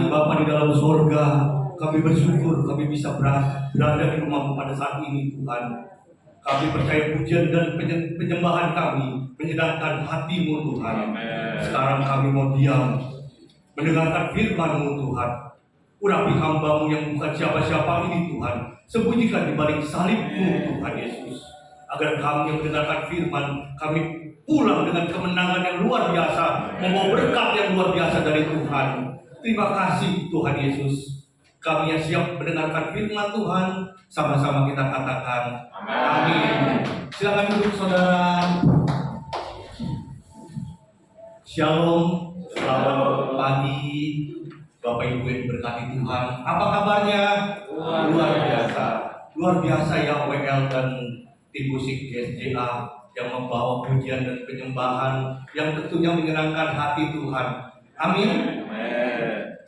Bapa di dalam sorga, kami bersyukur kami bisa berada di rumah-Mu pada saat ini Tuhan. Kami percaya pujian dan penyembahan kami menyenangkan hati-Mu Tuhan. Sekarang kami mau diam, mendengarkan firman-Mu Tuhan. Urapi hamba-Mu yang bukan siapa-siapa ini Tuhan. Sembunyikan di balik salib-Mu Tuhan Yesus. Agar kami yang mendengarkan firman, kami pulang dengan kemenangan yang luar biasa, membawa berkat yang luar biasa dari Tuhan. Terima kasih Tuhan Yesus. Kami yang siap mendengarkan firman Tuhan, sama-sama kita katakan amin. Silakan duduk saudara. Shalom, selamat pagi Bapak Ibu yang berkati Tuhan. Apa kabarnya? Luar biasa. Luar biasa ya WL dan tim musik GSJA yang membawa pujian dan penyembahan yang tentunya menyenangkan hati Tuhan. Amin.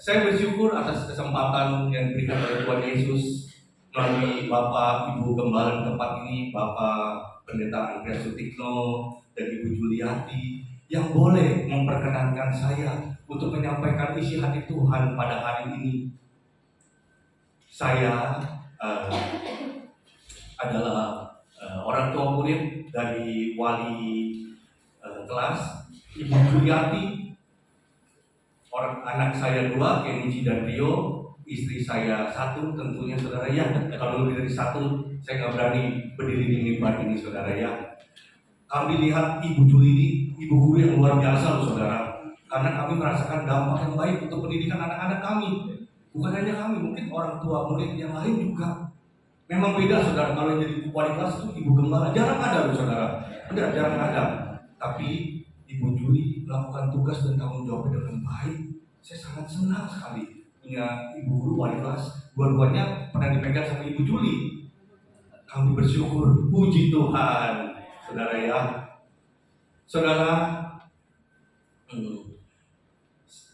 Saya bersyukur atas kesempatan yang diberikan oleh Tuhan Yesus melalui Bapak Ibu Gembala tempat ini, Bapak Pendeta Andreas Sutikno dan Ibu Juliati yang boleh memperkenankan saya untuk menyampaikan isi hati Tuhan pada hari ini. Saya adalah orang tua murid dari wali kelas Ibu Juliati, orang anak saya 2, Kenichi dan Rio, istri saya 1 tentunya saudara ya. Kalau lebih dari 1 saya nggak berani berdiri di mimbar ini saudara ya. Kami lihat Ibu Juli, ibu guru yang luar biasa loh saudara, karena kami merasakan dampak yang baik untuk pendidikan anak-anak kami. Bukan hanya kami, mungkin orang tua murid yang lain juga. Memang beda saudara, kalau yang jadi wali kelas itu Ibu Gembala jarang ada loh saudara. Enggak, jarang ada. Tapi Ibu Juli melakukan tugas dan tanggung jawabnya dengan baik. Saya sangat senang sekali punya ibu guru wali kelas. Dua-duanya pernah dipegang sama Ibu Juli. Kami bersyukur, puji Tuhan, saudara ya. Saudara,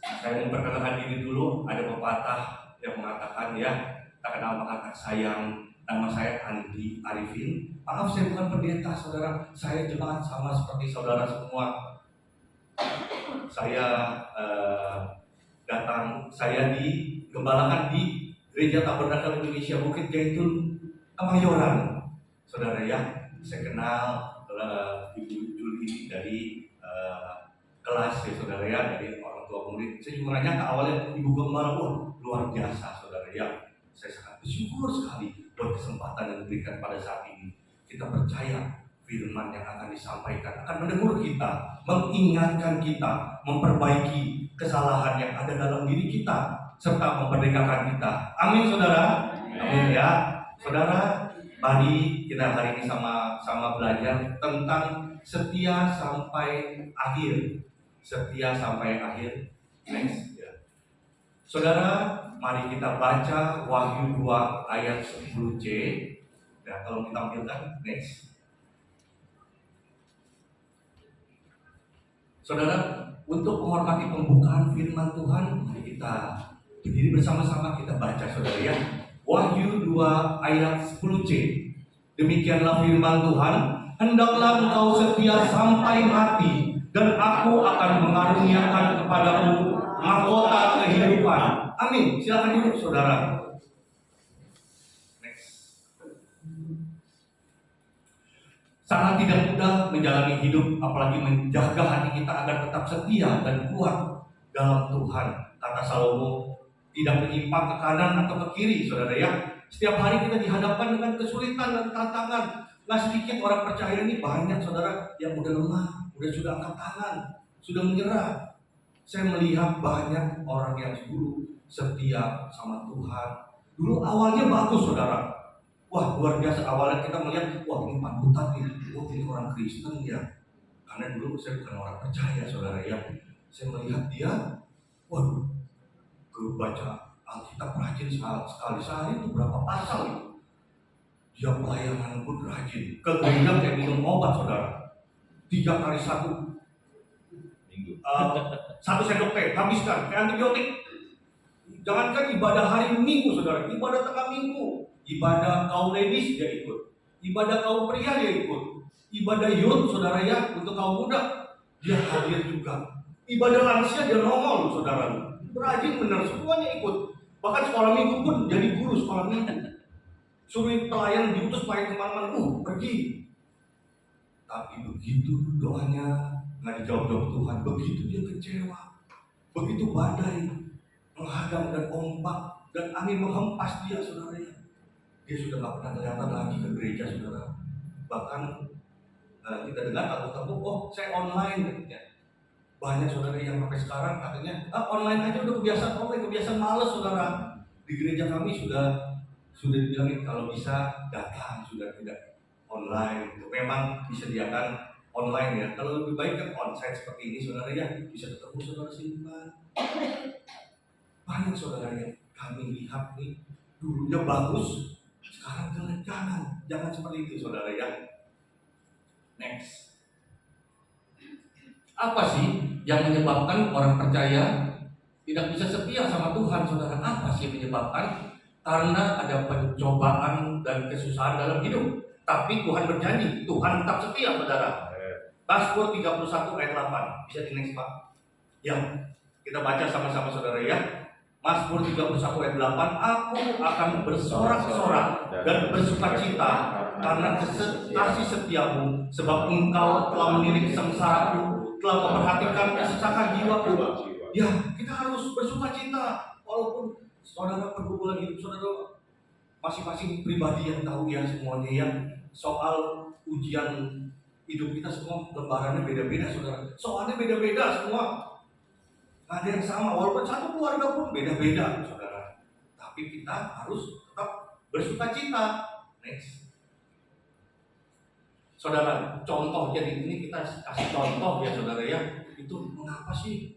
saya memperkenalkan diri dulu. Ada pepatah yang mengatakan ya, tak kenal maka tak sayang. Nama saya Andi Arifin. Maaf saya bukan pendeta saudara, saya jemaat sama seperti saudara semua. Saya saya digembalakan di Gereja Tabernakel Indonesia Bukit Jaitun Kemayoran. Saudara ya, saya kenal Ibu Juli dari kelas ya saudara ya, dari orang tua murid. Saya juga nanya ke awalnya Ibu Gembala, luar biasa saudara ya. Saya sangat bersyukur sekali buat kesempatan yang diberikan pada saat ini. Kita percaya firman yang akan disampaikan akan menegur kita, mengingatkan kita, memperbaiki kesalahan yang ada dalam diri kita, serta memerdekakan kita. Amin saudara. Amin ya. Saudara, mari kita hari ini sama-sama belajar tentang setia sampai akhir. Setia sampai akhir. Next ya. Saudara, mari kita baca Wahyu 2 ayat 10c. Ya, kalau kita tampilkan next. Saudara, untuk menghormati pembukaan firman Tuhan, mari kita berdiri bersama-sama kita baca saudara ya. Wahyu 2 ayat 10c. Demikianlah firman Tuhan, hendaklah engkau setia sampai mati, dan aku akan mengaruniakan kepadamu mahkota kehidupan. Amin. Silakan duduk saudara. Next. Sangat tidak mudah menjalani hidup, apalagi menjaga hati kita agar tetap setia dan kuat dalam Tuhan. Kata Salomo, tidak menyimpang ke kanan atau ke kiri saudara ya. Setiap hari kita dihadapkan dengan kesulitan dan tantangan. Nah sedikit orang percaya ini banyak saudara yang udah lemah, sudah angkat tangan, sudah menyerah. Saya melihat banyak orang yang dulu setia sama Tuhan. Dulu awalnya bagus saudara. Wah luar biasa, awalnya kita melihat, wah ini panutan nih, ini orang Kristen ya. Karena dulu saya bukan orang percaya saudara ya. Saya melihat dia, waduh, baca Alkitab rajin sekali sehari itu berapa pasal itu. Dia pelayanan pun rajin. Ke gereja kayak minum obat saudara. 3 kali 1 minggu. 1 sendok teh habiskan kayak antibiotik. Jangankan ibadah hari Minggu saudara, ibadah tengah minggu, ibadah kaum ladies dia ikut, ibadah kaum pria dia ikut, ibadah youth saudara ya untuk kaum muda dia hadir juga, ibadah lansia dia nongol saudara. rajin bener, semuanya ikut. Bahkan sekolah minggu pun jadi guru sekolah minggu. Suruh pelayan diutus pelayan kemana-mana, pergi. Tapi begitu doanya nggak dijawab Tuhan, begitu dia kecewa, begitu badai menghadang dan ombak dan angin menghempas dia, saudara, dia sudah nggak pernah kelihatan lagi ke gereja, saudara. Bahkan kita dengar tamu-tamu, saya online, ya. Banyak saudara yang sampai sekarang katanya, online aja udah kebiasaan online, kebiasaan males, saudara. Di gereja kami sudah dibilangin kalau bisa datang, sudah tidak online. Itu memang disediakan online, ya. Kalau lebih baik kan onsite seperti ini, saudara, ya, bisa ketemu saudara simpan. Banyak saudara yang kami lihat nih, dulunya bagus, sekarang jelek. Jangan seperti itu, saudara, ya. Next. Apa sih yang menyebabkan orang percaya tidak bisa setia sama Tuhan, saudara? Apa sih yang menyebabkan? Karena ada pencobaan dan kesusahan dalam hidup. Tapi Tuhan berjanji, Tuhan tetap setia, saudara. Mazmur 31 ayat 8. Bisa di next, Pak? Ya, kita baca sama-sama, saudara, ya. Mazmur 31 ayat 8. Aku akan bersorak-sorak dan bersukacita karena kasih setiamu, sebab engkau telah menilik sengsaraku, telah memperhatikan kesesakan jiwaku. Ya, kita harus bersukacita walaupun saudara pergumulan hidup saudara masing-masing pribadi yang tahu, ya, semuanya, ya. Soal ujian hidup kita semua lembarannya beda-beda, saudara. Soalnya beda-beda semua. Nggak ada yang sama, walaupun satu keluarga pun beda-beda, saudara. Tapi kita harus tetap bersukacita. Next. Saudara, contoh, jadi ini kita kasih contoh, ya, saudara, ya. Itu mengapa sih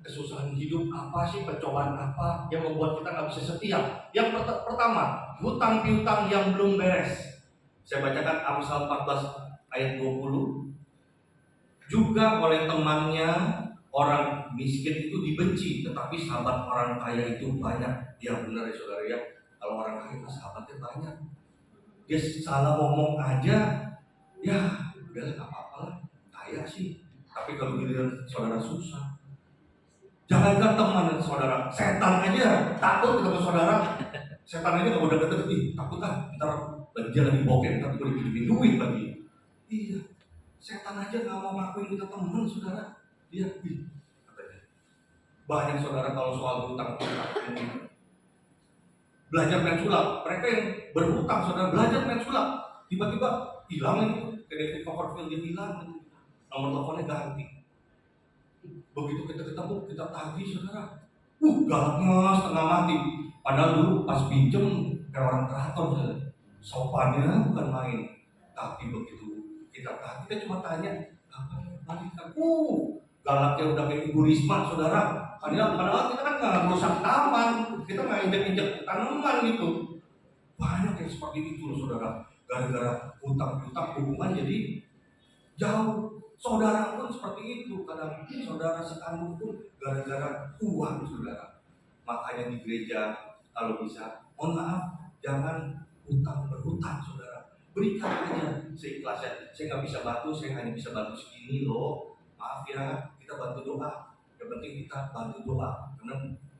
kesusahan hidup, apa sih pencobaan apa yang membuat kita nggak bisa setia? Yang pertama, hutang piutang yang belum beres. Saya bacakan Amsal 14 ayat 20. Juga oleh temannya orang miskin itu dibenci, tetapi sahabat orang kaya itu banyak. Ya, benar, ya, saudara, ya. Kalau orang kaya sahabatnya banyak, dia salah ngomong aja, ya udah nggak apa-apa lah, kaya sih. Tapi kalau giliran saudara susah, jangankan teman, saudara, setan aja takut ketemu saudara. Setan aja nggak mau deket-deket, takut ntar dia lagi bokeh, ntar gue dipinjemin duit lagi. Iya, setan aja nggak mau ngakuin kita teman, saudara. Dia, katanya. Banyak saudara kalau soal hutang belajar main sulap. Mereka yang berhutang, saudara, belajar main sulap, tiba-tiba hilang itu, David Copperfield, dia hilang, nomor teleponnya ganti. Begitu kita ketemu, kita tagih, saudara. Galaknya setengah mati. Padahal dulu pas pinjem kayak orang teratur, saudara. Sopannya bukan main. Tapi begitu kita tagih, kita cuma tanya, kapan balikan? Galaknya udah kayak Ibu Risma, saudara. Padahal kita kan nggak merusak taman, kita nggak injek-injek tanaman gitu. Banyak yang seperti itu, saudara. Gara-gara utang-utang hubungan jadi jauh. Saudara pun seperti itu, kadang saudara sekandung pun gara-gara uang, saudara. Makanya di gereja kalau bisa, mohon maaf, jangan berhutang, saudara. Berikan aja seikhlasnya. Saya nggak bisa bantu, saya hanya bisa bantu segini loh. Maaf ya, kita bantu doa. Yang penting kita bantu doa,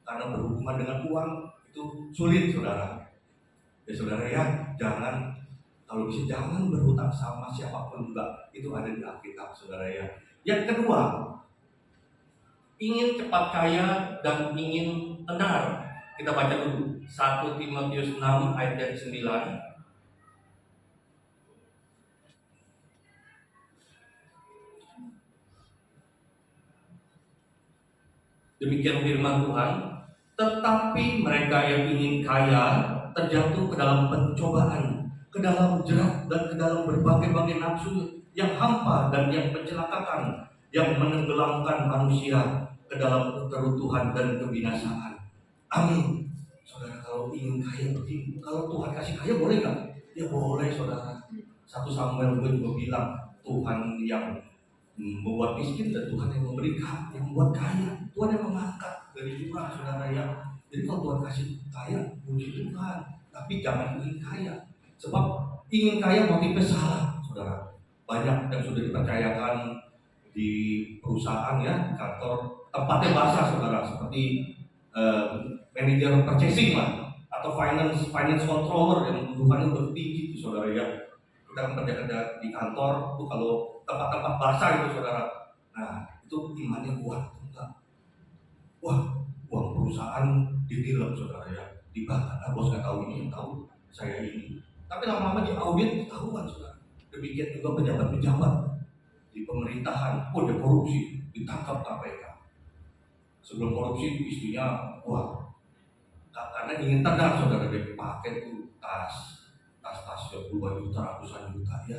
karena berhubungan dengan uang itu sulit, saudara. Ya, saudara, ya, kalau bisa jangan berhutang sama siapapun juga. Itu ada di Alkitab, saudara, ya. Yang kedua, ingin cepat kaya dan ingin tenar. Kita baca dulu 1 Timotius 6 ayat 9. Demikian firman Tuhan. Tetapi mereka yang ingin kaya terjatuh ke dalam pencobaan, ke dalam jerat, dan ke dalam berbagai-bagai nafsu yang hampa dan yang mencelakakan, yang menenggelamkan manusia ke dalam kerutuhan dan kebinasaan. Amin. Saudara, kalau ingin kaya begini, kalau Tuhan kasih kaya boleh nggak? Ya boleh, saudara. 1 Samuel juga bilang, Tuhan yang membuat miskin dan Tuhan yang memberikan, yang membuat kaya, Tuhan yang mengangkat dari jurang, saudara, ya. Jadi kalau Tuhan kasih kaya, puji Tuhan. Tapi jangan ingin kaya. Sebab ingin kaya motifnya salah, saudara. Banyak yang sudah dipercayakan di perusahaan, ya, di kantor, tempatnya basah, saudara. Seperti manajer purchasing lah, atau finance controller yang kedudukannya udah tinggi tuh saudara ya. Kita kan kerja di kantor tuh, kalau tempat-tempat basah itu saudara, nah itu imannya kuat tuh enggak. Wah, uang perusahaan ditilang saudara ya, dibakar. Nah, bos nggak tahu ini, yang tahu saya ini. Tapi lama-lama di audit ketahuan saudara. Demikian juga pejabat-pejabat di pemerintahan, dia korupsi, ditangkap KPK. Sebelum korupsi istrinya, karena ingin tenang saudara, dia pakai tuh tas ya puluhan juta, ratusan juta ya,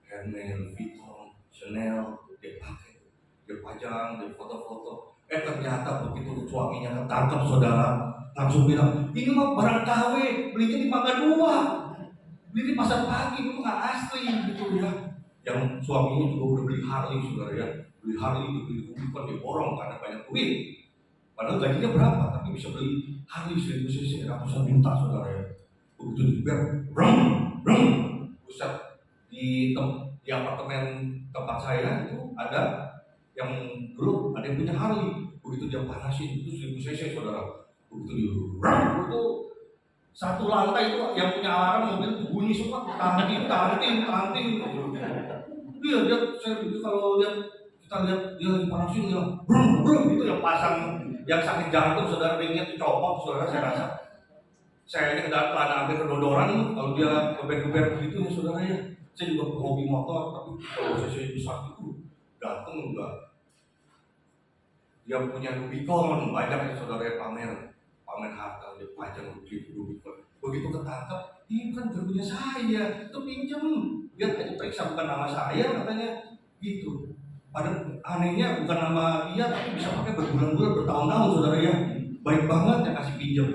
Hermes, Vuitton, Chanel, dia pakai, dia pajang, dia foto-foto. Ternyata begitu suaminya ketangkap saudara, langsung bilang, ini mah barang KW, belinya di Mangga 2, beli di pasar pagi, itu nggak asli gitu ya. Yang suaminya juga udah beli Harley saudara ya, beli Harley, beli Rubicon, dia borong karena banyak duit. Padahal gajinya berapa, tapi bisa beli Harley 1000 cc, ratusan juta saudara ya. Begitu dibayar, pusat di apartemen tempat saya itu ada yang dulu ada yang punya Harley. Begitu dia panasin itu 1000 cc saudara. Begitu dia itu satu lantai itu yang punya alarm mobil itu bunyi semua, tanting. Dia saya itu kalau kita lihat dia lagi panasin dia itu yang pasang yang sakit jantung saudara, ringnya itu copot saudara, saya rasa. Saya ini kelana hampir kedodoran kalau dia geber-geber begitu ya saudara ya. Saya juga hobi motor, tapi kalau saya besar itu datang juga. Dia punya Rubicon, banyak ya saudara yang pamer harta, dia pajang Rubicon. Begitu ketangkap, ini kan punya saya, itu pinjam. Dia aja periksa bukan nama saya katanya gitu. Padahal anehnya bukan nama dia, tapi bisa pakai berbulan-bulan, bertahun-tahun saudara ya. Baik banget yang kasih pinjam.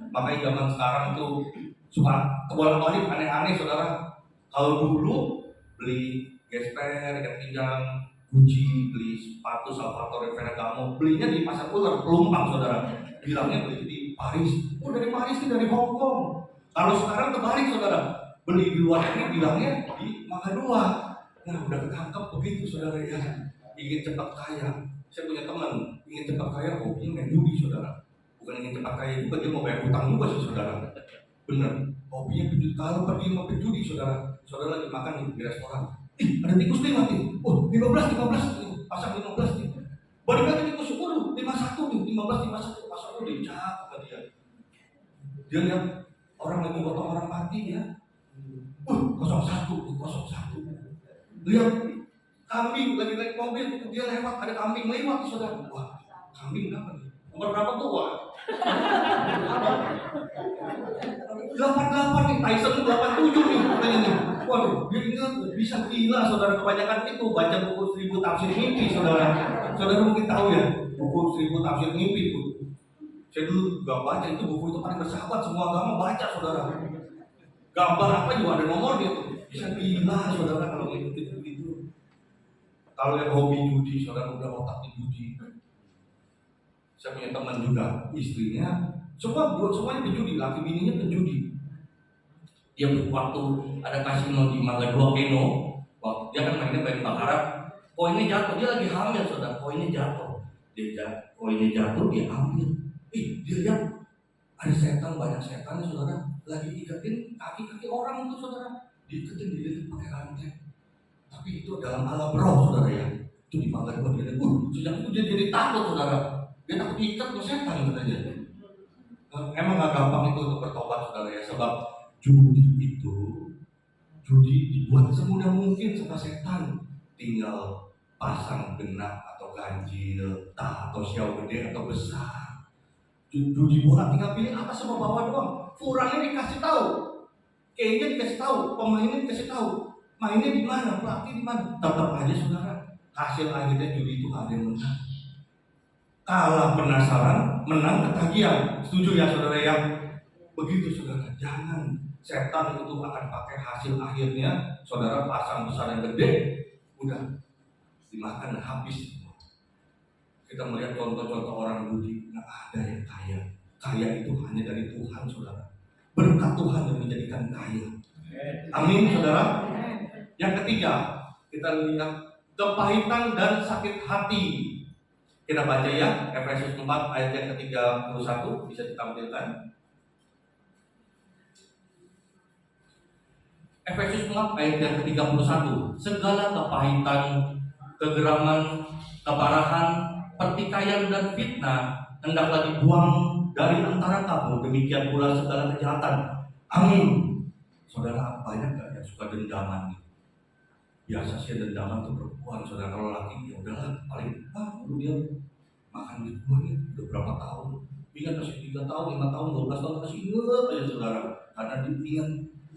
Makanya zaman sekarang tuh suka kebolak-balik aneh-aneh saudara. Kalau dulu beli gesper, ikat pinggang, Gucci, beli sepatu Salvatore Ferragamo, belinya di pasar ular, Pelumpang saudara. Bilangnya beli di Paris. Dari Paris sih, dari Hong Kong. Kalau sekarang terbalik saudara, beli di luar negeri bilangnya di Mangga 2. Nah udah ketangkep begitu saudara ya. Ingin cepat kaya. Saya punya teman ingin cepat kaya, hobinya main judi saudara. Bukan ingin cepat kaya juga, dia mau bayar hutang juga sih saudara. Bener, hobinya penjudi. Kalau pergi mau penjudi saudara lagi makan di restoran, ada tikus lewat nih, 15 pasang 15 nih, balik lagi tikus, 51 nih, 15 pasang dia jahat ke dia lihat orang lagi potong orang mati ya, 01 lihat kambing lagi naik mobil, dia lewat, ada kambing lewat saudara, kambing apa nih, nomor berapa tuh 88 nih, Tyson 87 nih katanya nih. Waduh, dia ingat bisa gila saudara, kebanyakan itu baca buku 1000 tafsir mimpi saudara. Saudara mungkin tahu ya, buku 1000 tafsir mimpi itu. Saya dulu gak baca itu, buku itu paling bersahabat, semua agama baca saudara. Gambar apa juga ada nomornya tuh. Bisa gila saudara kalau ngikutin begitu. Kalau yang hobi judi, saudara udah otak di judi. Saya punya teman juga, istrinya semuanya penjudi, laki bininya penjudi. Dia waktu ada kasino di Mangga 2 Keno, waktu dia kan mainnya main bakaran, koinnya jatuh, dia lagi hamil saudara, koinnya jatuh, koinnya jatuh dia ambil. Dia lihat ada setan, banyak setan saudara, lagi iketin kaki orang itu saudara, diiketin dililit pakai rantai. Tapi itu dalam alam roh saudara ya, itu di Mangga 2 dia lihat, sejak itu dia jadi takut saudara. Dia takut diikat ke setan katanya. Emang gak gampang itu untuk bertobat saudara ya, sebab judi dibuat semudah mungkin sama setan. Tinggal pasang genap atau ganjil, tah atau siau gede atau besar. Judi bola tinggal pilih atas sama bawah doang. Furangnya dikasih tahu, kayaknya dikasih tahu, pemainnya dikasih tahu, mainnya di mana, pelatih di mana. Tetap aja saudara, hasil akhirnya judi itu ada yang menang. Kalah penasaran, menang ketagihan. Setuju ya saudara ya? Begitu saudara, jangan. Setan itu akan pakai hasil akhirnya, saudara pasang besar yang gede, udah dimakan habis. Kita melihat contoh-contoh orang judi, nggak ada yang kaya. Kaya itu hanya dari Tuhan saudara. Berkat Tuhan yang menjadikan kaya. Amin saudara. Yang ketiga, kita lihat kepahitan dan sakit hati. Kita baca ya, Efesus 4 ayat yang ke-31, bisa ditampilkan. Efesus 4 ayat yang ke-31. Segala kepahitan, kegeraman, kemarahan, pertikaian dan fitnah hendaklah dibuang dari antara kamu, demikian pula segala kejahatan. Amin. Saudara, banyak gak yang suka dendaman? Biasa sih dendaman tuh perempuan, saudara. Kalau laki ya udahlah, paling dulu dia makan di gua nih udah berapa tahun. Ingat kasih 3 tahun, 5 tahun, 12 tahun kasih ingat aja saudara. Karena dia ingat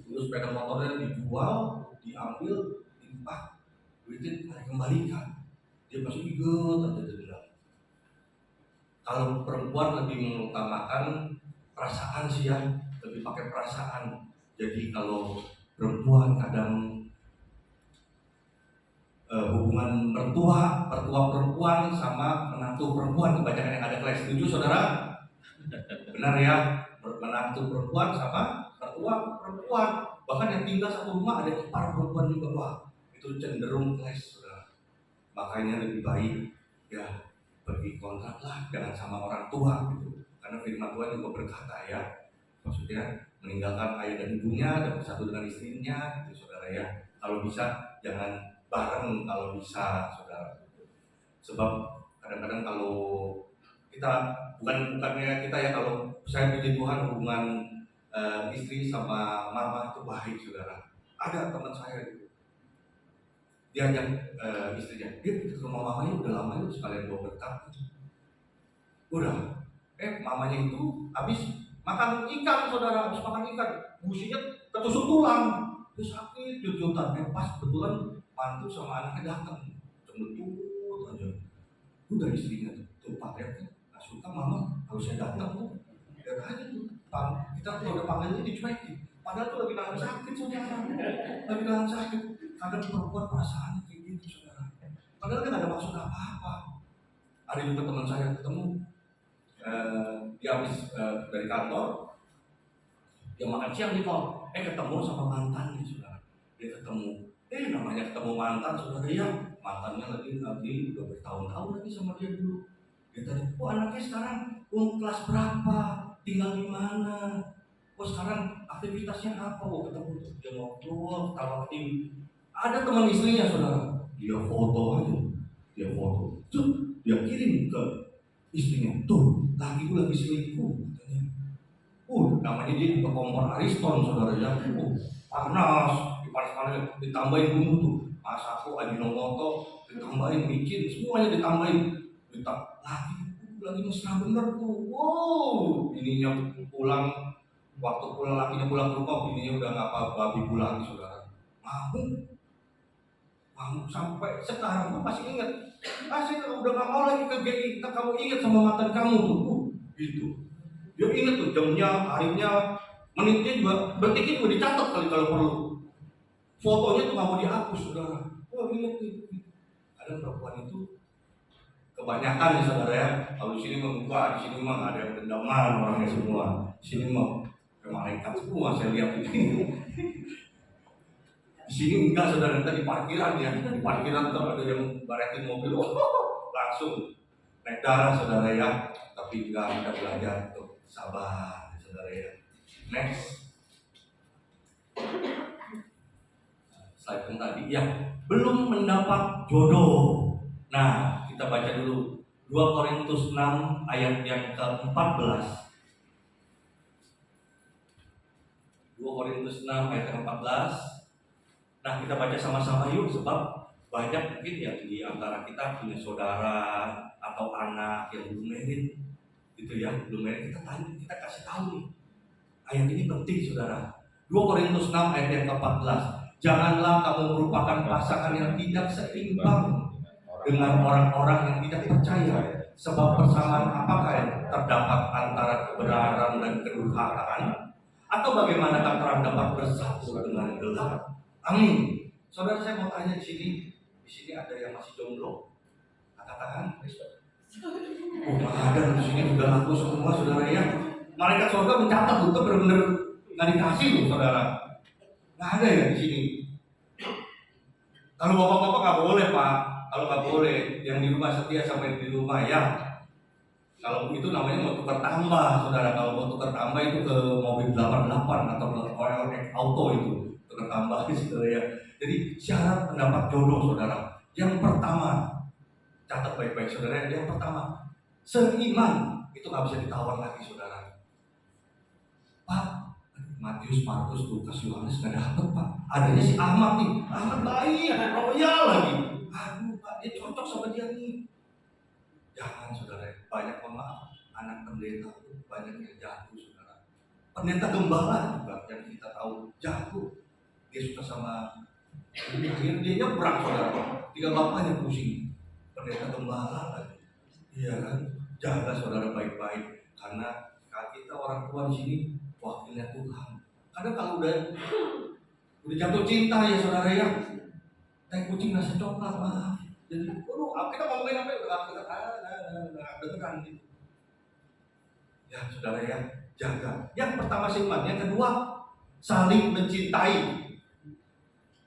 dulu sepeda motornya dijual, diambil, ditimpa, duitnya dikembalikan. Dia masih ingat aja dendam. Kalau perempuan lebih mengutamakan perasaan sih ya, lebih pakai perasaan. Jadi kalau perempuan kadang hubungan mertua perempuan sama menantu perempuan kebanyakan yang ada kelas. Setuju saudara? Benar ya, menantu perempuan sama mertua perempuan, bahkan yang tinggal satu rumah ada ipar perempuan juga. Wah, itu cenderung kelas saudara. Makanya lebih baik ya pergi kontrak lah, jangan sama orang tua gitu. Karena firman Tuhan juga berkata ya, maksudnya meninggalkan ayah dan ibunya dan bersatu dengan istrinya gitu saudara ya. Kalau bisa jangan bareng kalau bisa saudara. Sebab kadang-kadang kalau kita bukannya kita ya, kalau saya puji Tuhan hubungan istri sama mama itu baik saudara. Ada teman saya gitu, dia ajak istrinya, dia ke rumah mamanya udah lama itu sekalian bawa berkat gitu. Udah, mamanya itu habis makan ikan saudara, habis makan ikan businya ketusuk tulang, terus sakit jut-jutan. Pas kebetulan mantu sama anaknya datang, cembetut aja. Udah istrinya tuh Pak ya, nggak suka mama kalau saya datang tuh, lihat aja tuh, kita tuh udah panggilnya dicuekin. Padahal tuh lagi nahan sakit saudara, lagi nahan sakit. Kadang perempuan perasaan kayak gitu saudara. Padahal kan ada maksud apa-apa. Ada juga teman saya ketemu, dia habis dari kantor, dia makan siang di mall, ketemu sama mantannya saudara. Dia ketemu, namanya ketemu mantan saudara ya, mantannya lagi udah bertahun-tahun lagi sama dia dulu. Dia tanya, anaknya sekarang kelas berapa, tinggal di mana, sekarang aktivitasnya apa, ketemu dia ngobrol, tawarin. Ada teman istrinya saudara, dia foto aja, dia kirim ke istrinya, tuh laki gue lagi selingkuh katanya. Namanya dia juga kompor Ariston saudara ya, panas, dipanas-panas, ditambahin bumbu tuh, Masako, Ajinomoto, ditambahin micin, semuanya ditambahin. Lagi mesra bener tuh, ininya pulang, waktu pulang lakinya pulang ke rumah, ininya udah nggak babi lagi saudara. Kamu sampai sekarang tuh masih ingat. Saya udah gak mau lagi ke GI. Kamu ingat sama mantan kamu tuh. Gitu. Dia ingat tuh jamnya, harinya, menitnya juga, detiknya juga dicatat kali kalau perlu. Fotonya tuh gak mau dihapus saudara. Ingat nih. Kadang perempuan itu kebanyakan ya saudara ya. Kalau di sini membuka, di sini mah ada yang dendaman orangnya semua. Di sini mah malaikat semua saya lihat ini. Di sini enggak saudara, kita di parkiran ya, di parkiran tuh ada yang baretin mobil, langsung naik darah saudara ya. Tapi enggak, kita belajar untuk sabar saudara ya. Next, slide yang tadi ya, belum mendapat jodoh. Nah, kita baca dulu 2 Korintus 6 ayat yang ke-14. 2 Korintus 6 ayat ke-14. Nah, kita baca sama-sama yuk, sebab banyak mungkin yang di antara kita punya saudara atau anak yang belum married, gitu ya, belum married. Kita kasih tahu nih, ayat ini penting saudara. 2 Korintus 6 ayat yang ke-14. Janganlah kamu merupakan pasangan yang tidak seimbang dengan orang-orang yang tidak percaya, sebab persamaan apakah yang terdapat antara kebenaran dan kedurhakaan, atau bagaimanakah terang dapat bersatu dengan gelap? Amin. Saudara, saya mau tanya di sini ada yang masih jomblo? Angkat tangan. Ada di sini udah laku semua saudara ya. Malaikat surga mencatat itu benar-benar nggak dikasih loh saudara. Nggak ada ya di sini. Kalau bapak-bapak nggak boleh Pak. Kalau nggak boleh, yang di rumah setia sampai di rumah ya. Kalau itu namanya mau tukar tambah, saudara. Kalau mau tukar tambah itu ke mobil 88 atau ke OLX Auto itu tukar tambah, saudara ya. Jadi syarat pendapat jodoh, saudara. Yang pertama, catat baik-baik, saudara. Yang pertama, seiman. Itu nggak bisa ditawar lagi, saudara. Pak, Matius, Markus, Lukas, Yohanes nggak dapet, Pak. Adanya si Ahmad nih. Ahmad baik, royal lagi. Aduh, Pak, dia cocok sama dia nih. Jangan, saudara. Banyak maaf, anak pendeta itu banyak yang jatuh, saudara. Pendeta gembala juga yang kita tahu jatuh. Dia suka sama akhirnya dia nyebrang, saudara. Tiga bapaknya pusing. Pendeta gembala lagi. Iya kan? Jaga saudara baik-baik, karena kita orang tua di sini wakilnya Tuhan. Kadang kalau udah jatuh cinta ya saudara ya, teh kucing rasa coklat, maaf. Jadi, kita ngomongin apa ya udah dengeran gitu. Ya saudara ya, jaga. Yang pertama seiman, yang kedua saling mencintai.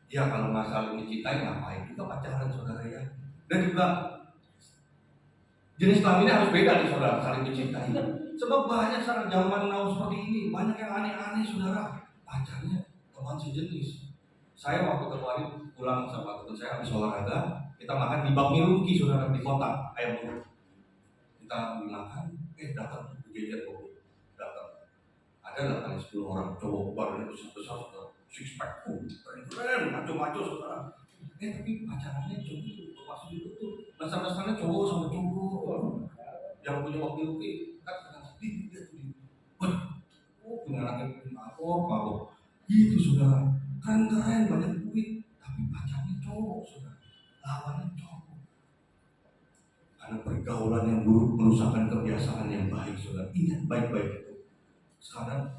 Ya kalau nggak saling mencintai ngapain kita pacaran, saudara ya. Dan juga jenis kelaminnya harus beda nih, saudara, saling mencintai. Sebab banyak sekarang zaman now seperti ini, banyak yang aneh-aneh, saudara. Pacarnya teman sejenis. Saya waktu kemarin pulang sama teman saya habis olahraga, kita makan di Bang Miluki, saudara, di kota ayam burung. Kita makan, datang jajan kopi, datang. Ada datang 10 orang cowok badannya besar-besar, saudara, six pack, keren, maco-maco, saudara. Tapi pacarannya cowok, maksud itu tuh, besar-besarnya cowok sama cowok. Yang punya wakil kan sedang sedih, dia tuh punya anak yang mabok, gitu, saudara. Keren-keren, banyak duit, tapi pacarnya cowok, saudara. Lawannya cowok. Karena pergaulan yang buruk merusakkan kebiasaan yang baik, saudara. Ingat baik-baik itu. Sekarang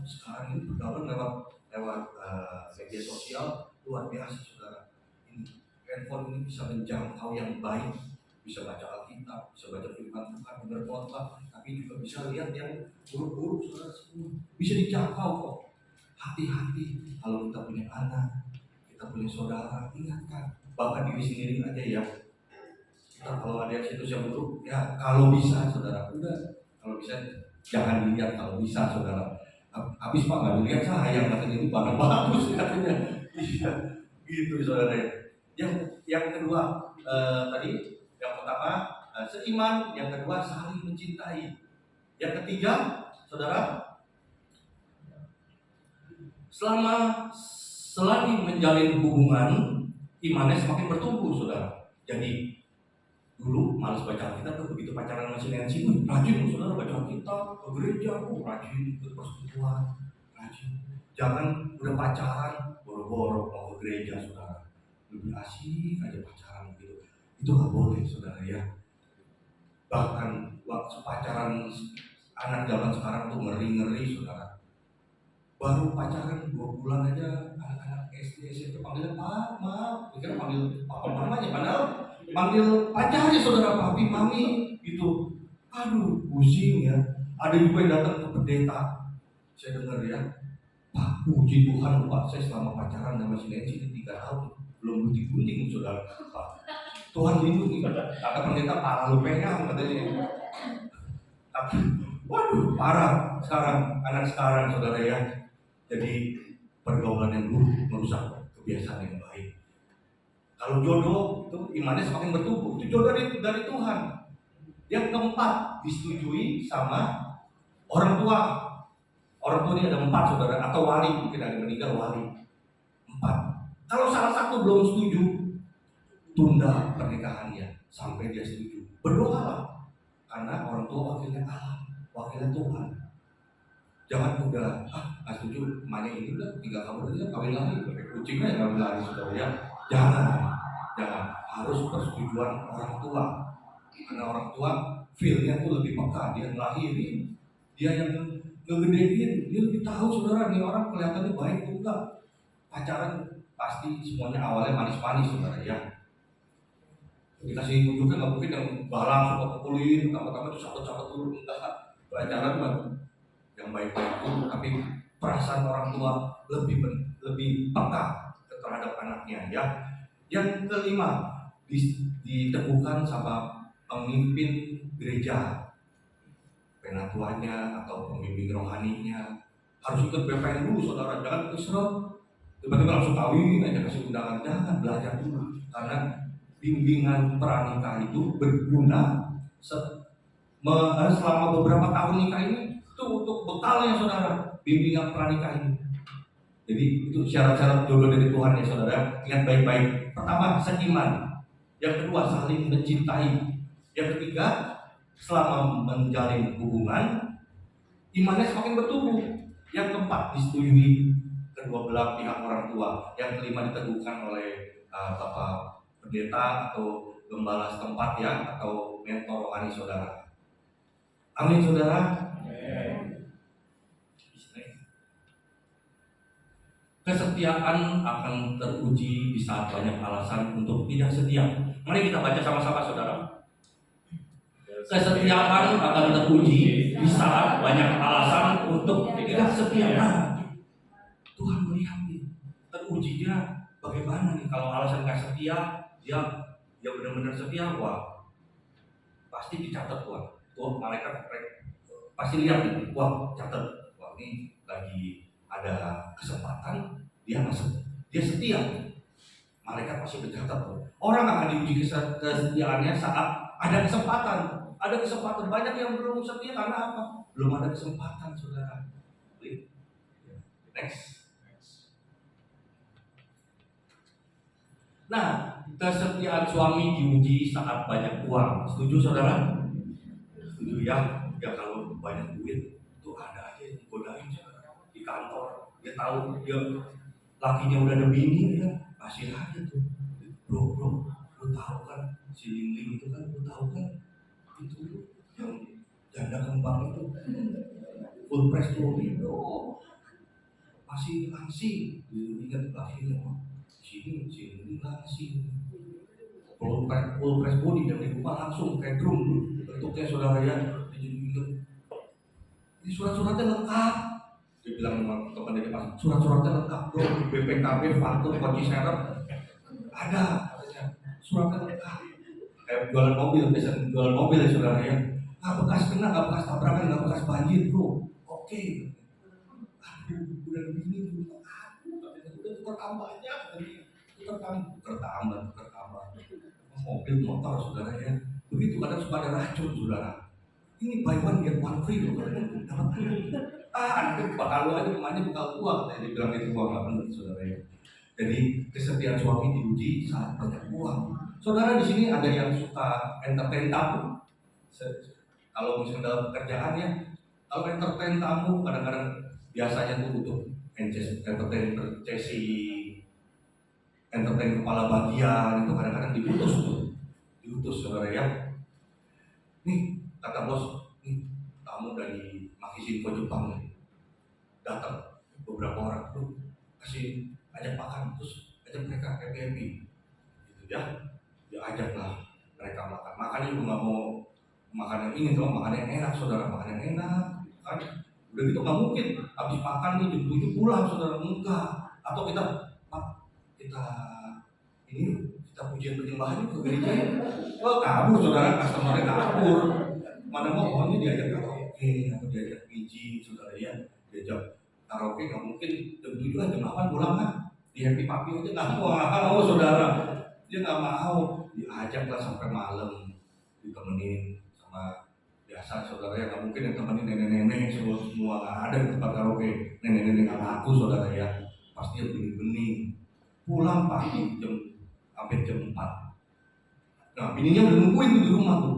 ini pergaulan lewat media sosial luar biasa, saudara. Ini handphone ini bisa menjangkau yang baik, bisa baca Alkitab, bisa baca firman Tuhan, berkhotbah, tapi juga bisa lihat yang buruk-buruk, saudara semua. Bisa dijangkau kok. Hati-hati kalau kita punya anak, kita punya saudara, ingatkan. Bahkan diri sendiri aja ya. Kita kalau ada situs yang buruk, ya kalau bisa, saudara, udah. Kalau bisa jangan dilihat, kalau bisa, saudara. Habis Pak nggak dilihat sayang, katanya ini barang bagus, katanya. Iya, gitu, saudara. Yang kedua tadi, yang pertama seiman, yang kedua saling mencintai, yang ketiga, saudara, selagi menjalin hubungan, imannya semakin bertumbuh, saudara. Jadi dulu malas baca Alkitab, begitu pacaran masih Nancy, rajin, saudara, baca Alkitab, ke gereja, rajin, ikut persekutuan, rajin. Jangan udah pacaran, boro-boro mau ke gereja, saudara. Lebih asik aja pacaran gitu. Itu nggak boleh, saudara ya. Bahkan waktu pacaran anak zaman sekarang tuh ngeri-ngeri, saudara. Baru pacaran 2 bulan aja anak-anak SD SMP panggilnya Pak, maaf, pikir panggil papa mamanya, padahal panggil pacarnya, saudara, papi mami gitu. Aduh, pusing ya. Ada juga yang datang ke pendeta, saya dengar ya, Pak, puji Tuhan Pak, saya selama pacaran sama si Nancy 3 tahun belum gunting-gunting, saudara. Pak, Tuhan lindungi. Kata pendeta, parah lu pegang, katanya. Waduh, parah sekarang, anak sekarang, saudara ya. Jadi pergaulan yang buruk merusak kebiasaan yang baik. Kalau jodoh itu imannya semakin bertumbuh, itu jodoh dari Tuhan. Yang keempat, disetujui sama orang tua. Orang tua ini ada 4, saudara, atau wali, mungkin ada yang meninggal, wali 4. Kalau salah satu belum setuju, tunda pernikahannya sampai dia setuju. Berdoalah, karena orang tua wakilnya Allah, wakilnya Tuhan. Jangan udah nggak setuju, emaknya ini udah tinggal kamu aja kawin lagi, pakai kucingnya kawin lagi, saudara ya. Jangan harus persetujuan orang tua, karena orang tua feel-nya tuh lebih peka, dia ngelahirin, dia yang ngegedein, dia lebih tahu, saudara, nih orang kelihatannya baik tuh enggak. Pacaran pasti semuanya awalnya manis-manis, saudara ya. Dikasih tunjuknya nggak mungkin yang barang suka pukulin, tambah-tambah tuh sakit-sakit dulu, enggak. Pacaran mah yang baik-baik itu, tapi perasaan orang tua lebih peka terhadap anaknya ya. Yang kelima, diteguhkan sama pemimpin gereja, penatuannya atau pembimbing rohaninya. Harus ikut BPN dulu saudara, jangan Isra tiba-tiba langsung kawin aja kasih undangan, jangan, belajar dulu. Karena bimbingan pranikah itu berguna selama beberapa tahun nikah ini, itu untuk bekalnya saudara, bimbingan pranikah ini. Jadi itu syarat-syarat jodoh dari Tuhan ya saudara, ingat baik-baik. Pertama, seiman. Yang kedua, saling mencintai. Yang ketiga, selama menjalin hubungan, imannya semakin bertumbuh. Yang keempat, disetujui kedua belah pihak orang tua. Yang kelima, diteguhkan oleh Bapak pendeta atau gembala setempat ya, atau mentor rohani saudara. Amin saudara. Kesetiaan akan teruji di saat banyak alasan untuk tidak setia. Mari kita baca sama-sama saudara. Kesetiaan akan teruji di saat banyak alasan untuk tidak setia. Nah, Tuhan melihat nih, terujinya bagaimana nih kalau alasan nggak setia, dia benar-benar setia, wah pasti dicatat Tuhan. Tuhan malaikat pasti lihat nih, wah catat, wah ini lagi ada kesempatan, dia setia. Malaikat pasti mencatat tuh. Orang akan diuji kesetiaannya saat ada kesempatan. Ada kesempatan, banyak yang belum setia karena apa? Belum ada kesempatan saudara. Next. Nah, kesetiaan suami diuji saat banyak uang. Setuju saudara? Setuju ya? Ya kalau banyak duit itu ada aja digodain saudara. Di kantor, dia tahu dia lakinya udah ada bini ya, kasih aja tuh. Bro, lu tahu kan si Lingling itu kan, lu tahu kan itu yang janda kembang itu full press body bro, masih langsing. Ingat lakinya, sini Lingling langsing. Full press body dan di rumah langsung kayak drum bentuknya saudara ya. Ini surat-suratnya lengkap. Dia bilang sama teman dia pas, surat-suratnya lengkap bro, BPKB, faktur, kunci serep ada, katanya suratnya lengkap. Kayak jualan mobil, biasanya jualan mobil ya saudara ya. Nggak bekas kena, nggak bekas tabrakan, nggak bekas banjir bro. Oke. Aduh, udah begini dulu. Udah tukar tambahnya, tukar tambah. Mobil, motor saudara ya. Begitu kadang suka ada racun saudara. Ini buy one get one free loh, kadang dapat nanti bakal lu aja kemana bakal tua, katanya dibilang itu gua nggak benar saudara ya. Jadi kesetiaan suami diuji saat banyak uang. Saudara di sini ada yang suka entertain tamu. Kalau misalnya dalam pekerjaan ya, kalau entertain tamu kadang-kadang biasanya tuh untuk entertain entertain kepala bagian itu kadang-kadang diutus saudara ya. Nih kata bos, nih tamu dari Makisinfo Jepang nih datang beberapa orang tuh, kasih ajak makan, terus ajak mereka happy gitu ya. Dia ajaklah mereka makannya juga nggak mau makan yang ini tuh, makan yang enak saudara, makan yang enak kan. Udah gitu nggak mungkin habis makan nih jam 7 pulang saudara, enggak. Atau kita pujian penyembahan ke gereja, wah kabur saudara, customernya kabur. Mana mau pokoknya diajak karaoke atau diajak biji saudara ya, diajak karaoke nggak mungkin jam 7 jam 8 pulang kan. Di Happy Papi aja nggak mau saudara, dia nggak mau, diajaklah sampai malam, ditemenin sama biasa saudara ya. Nggak mungkin yang temenin nenek-nenek semua nggak ada di tempat karaoke. Nenek-nenek nggak laku saudara ya, pasti dia bening-bening pulang pagi hampir jam 4. Nah bininya udah nungguin tuh di rumah tuh,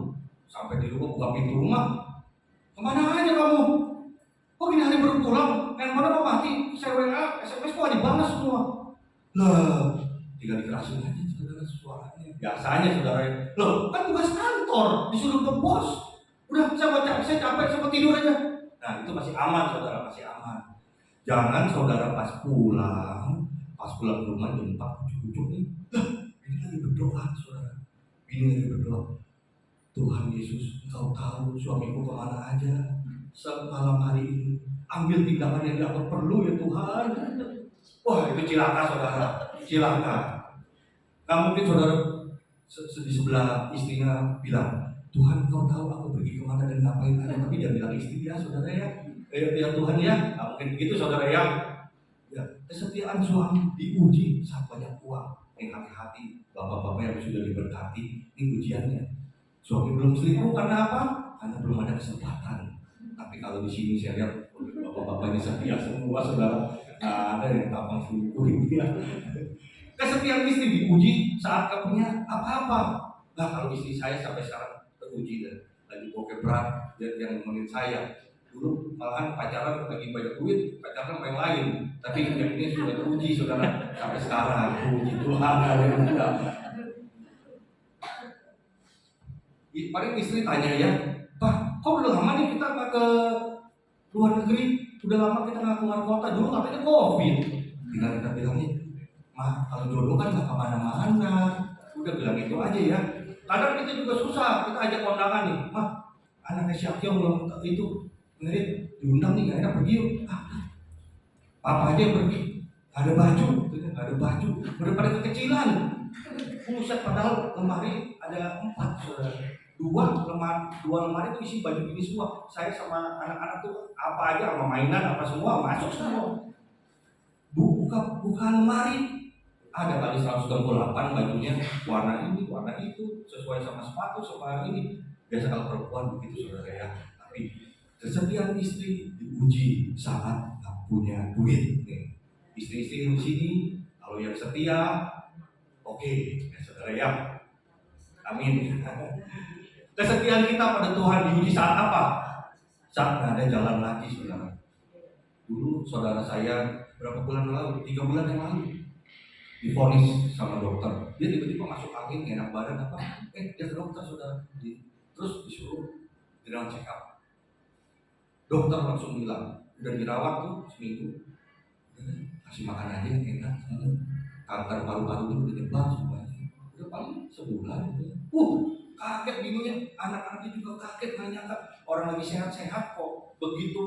sampai di rumah buka pintu rumah, kemana aja kamu? Kok gini hari baru pulang? Handphone apa mati? Saya WA, SMS kok dibalas semua. Lah, tinggal dikerasin aja saudara suaranya. Biasanya saudara, loh kan tugas kantor, disuruh ke bos. Udah saya capek, saya mau tidur aja. Nah itu masih aman saudara, masih aman. Jangan saudara pas pulang ke rumah jam 4 ujuk nih. Lah, ini lagi berdoa saudara. Ini lagi berdoa. Tuhan Yesus, Engkau tahu suamiku kemana aja semalam hari ini. Ambil tindakan yang dianggap perlu ya Tuhan. Wah itu cilaka saudara, cilaka. Gak mungkin saudara di sebelah istrinya bilang, Tuhan kau tahu aku pergi kemana dan ngapain aja, tapi jangan bilang istri ya saudara ya. Ya Tuhan ya, nah, mungkin begitu saudara ya. Ya, kesetiaan suami diuji saat banyak uang. Hati-hati bapak-bapak yang sudah diberkati, ini ujiannya. Suami belum selingkuh karena apa? Karena belum ada kesempatan. Tapi kalau di sini saya lihat bapak-bapak ini setia semua saudara. Ada yang gampang selingkuh ya. Kesetiaan istri diuji saat gak punya apa-apa. Nah kalau istri saya sampai sekarang teruji dan lagi bokeh berat yang nemenin saya. Dulu malahan pacaran lagi banyak duit, pacaran sama yang lain. Tapi yang ini sudah teruji saudara sampai sekarang. Puji Tuhan, haleluya. Paling istri tanya ya, Pak, kok udah lama nih kita nggak ke luar negeri? Udah lama kita nggak keluar kota. Dulu katanya COVID. Tinggal kita bilangin, Mah, kalau jodoh kan nggak kemana-mana. Udah bilang itu aja ya. Kadang kita juga susah, kita ajak kondangan nih, Mah, anaknya Syakyong belum itu ngerit diundang nih, nggak enak pergi yuk. Papa aja yang pergi, nggak ada baju, udah pada kekecilan. Buset, padahal lemari ada 4 saudara. Dua lemari itu isi baju ini semua. Saya sama anak-anak tuh apa aja, sama mainan apa semua masuk semua. Bukan lemari. Ada kali 168 bajunya warna ini, warna itu, sesuai sama sepatu, sama ini. Biasa kalau perempuan begitu saudara ya. Tapi kesetiaan istri diuji saat nggak punya duit. Nih, istri-istri di sini kalau yang setia, oke, ya saudara ya. Amin. Kesetiaan kita pada Tuhan diuji saat apa? Saat nggak ada jalan lagi saudara. Dulu saudara saya berapa bulan lalu, 3 bulan yang lalu, divonis sama dokter. Dia tiba-tiba masuk angin, enak badan apa? Dia ke dokter saudara. Terus disuruh dirawat check up. Dokter langsung bilang, udah dirawat tuh seminggu, kasih makan aja yang enak. Kanker paru-paru itu udah nyebar semuanya. Udah paling sebulan. Kaget bingungnya, anak-anaknya juga kaget, nggak nyangka orang lagi sehat-sehat kok begitu.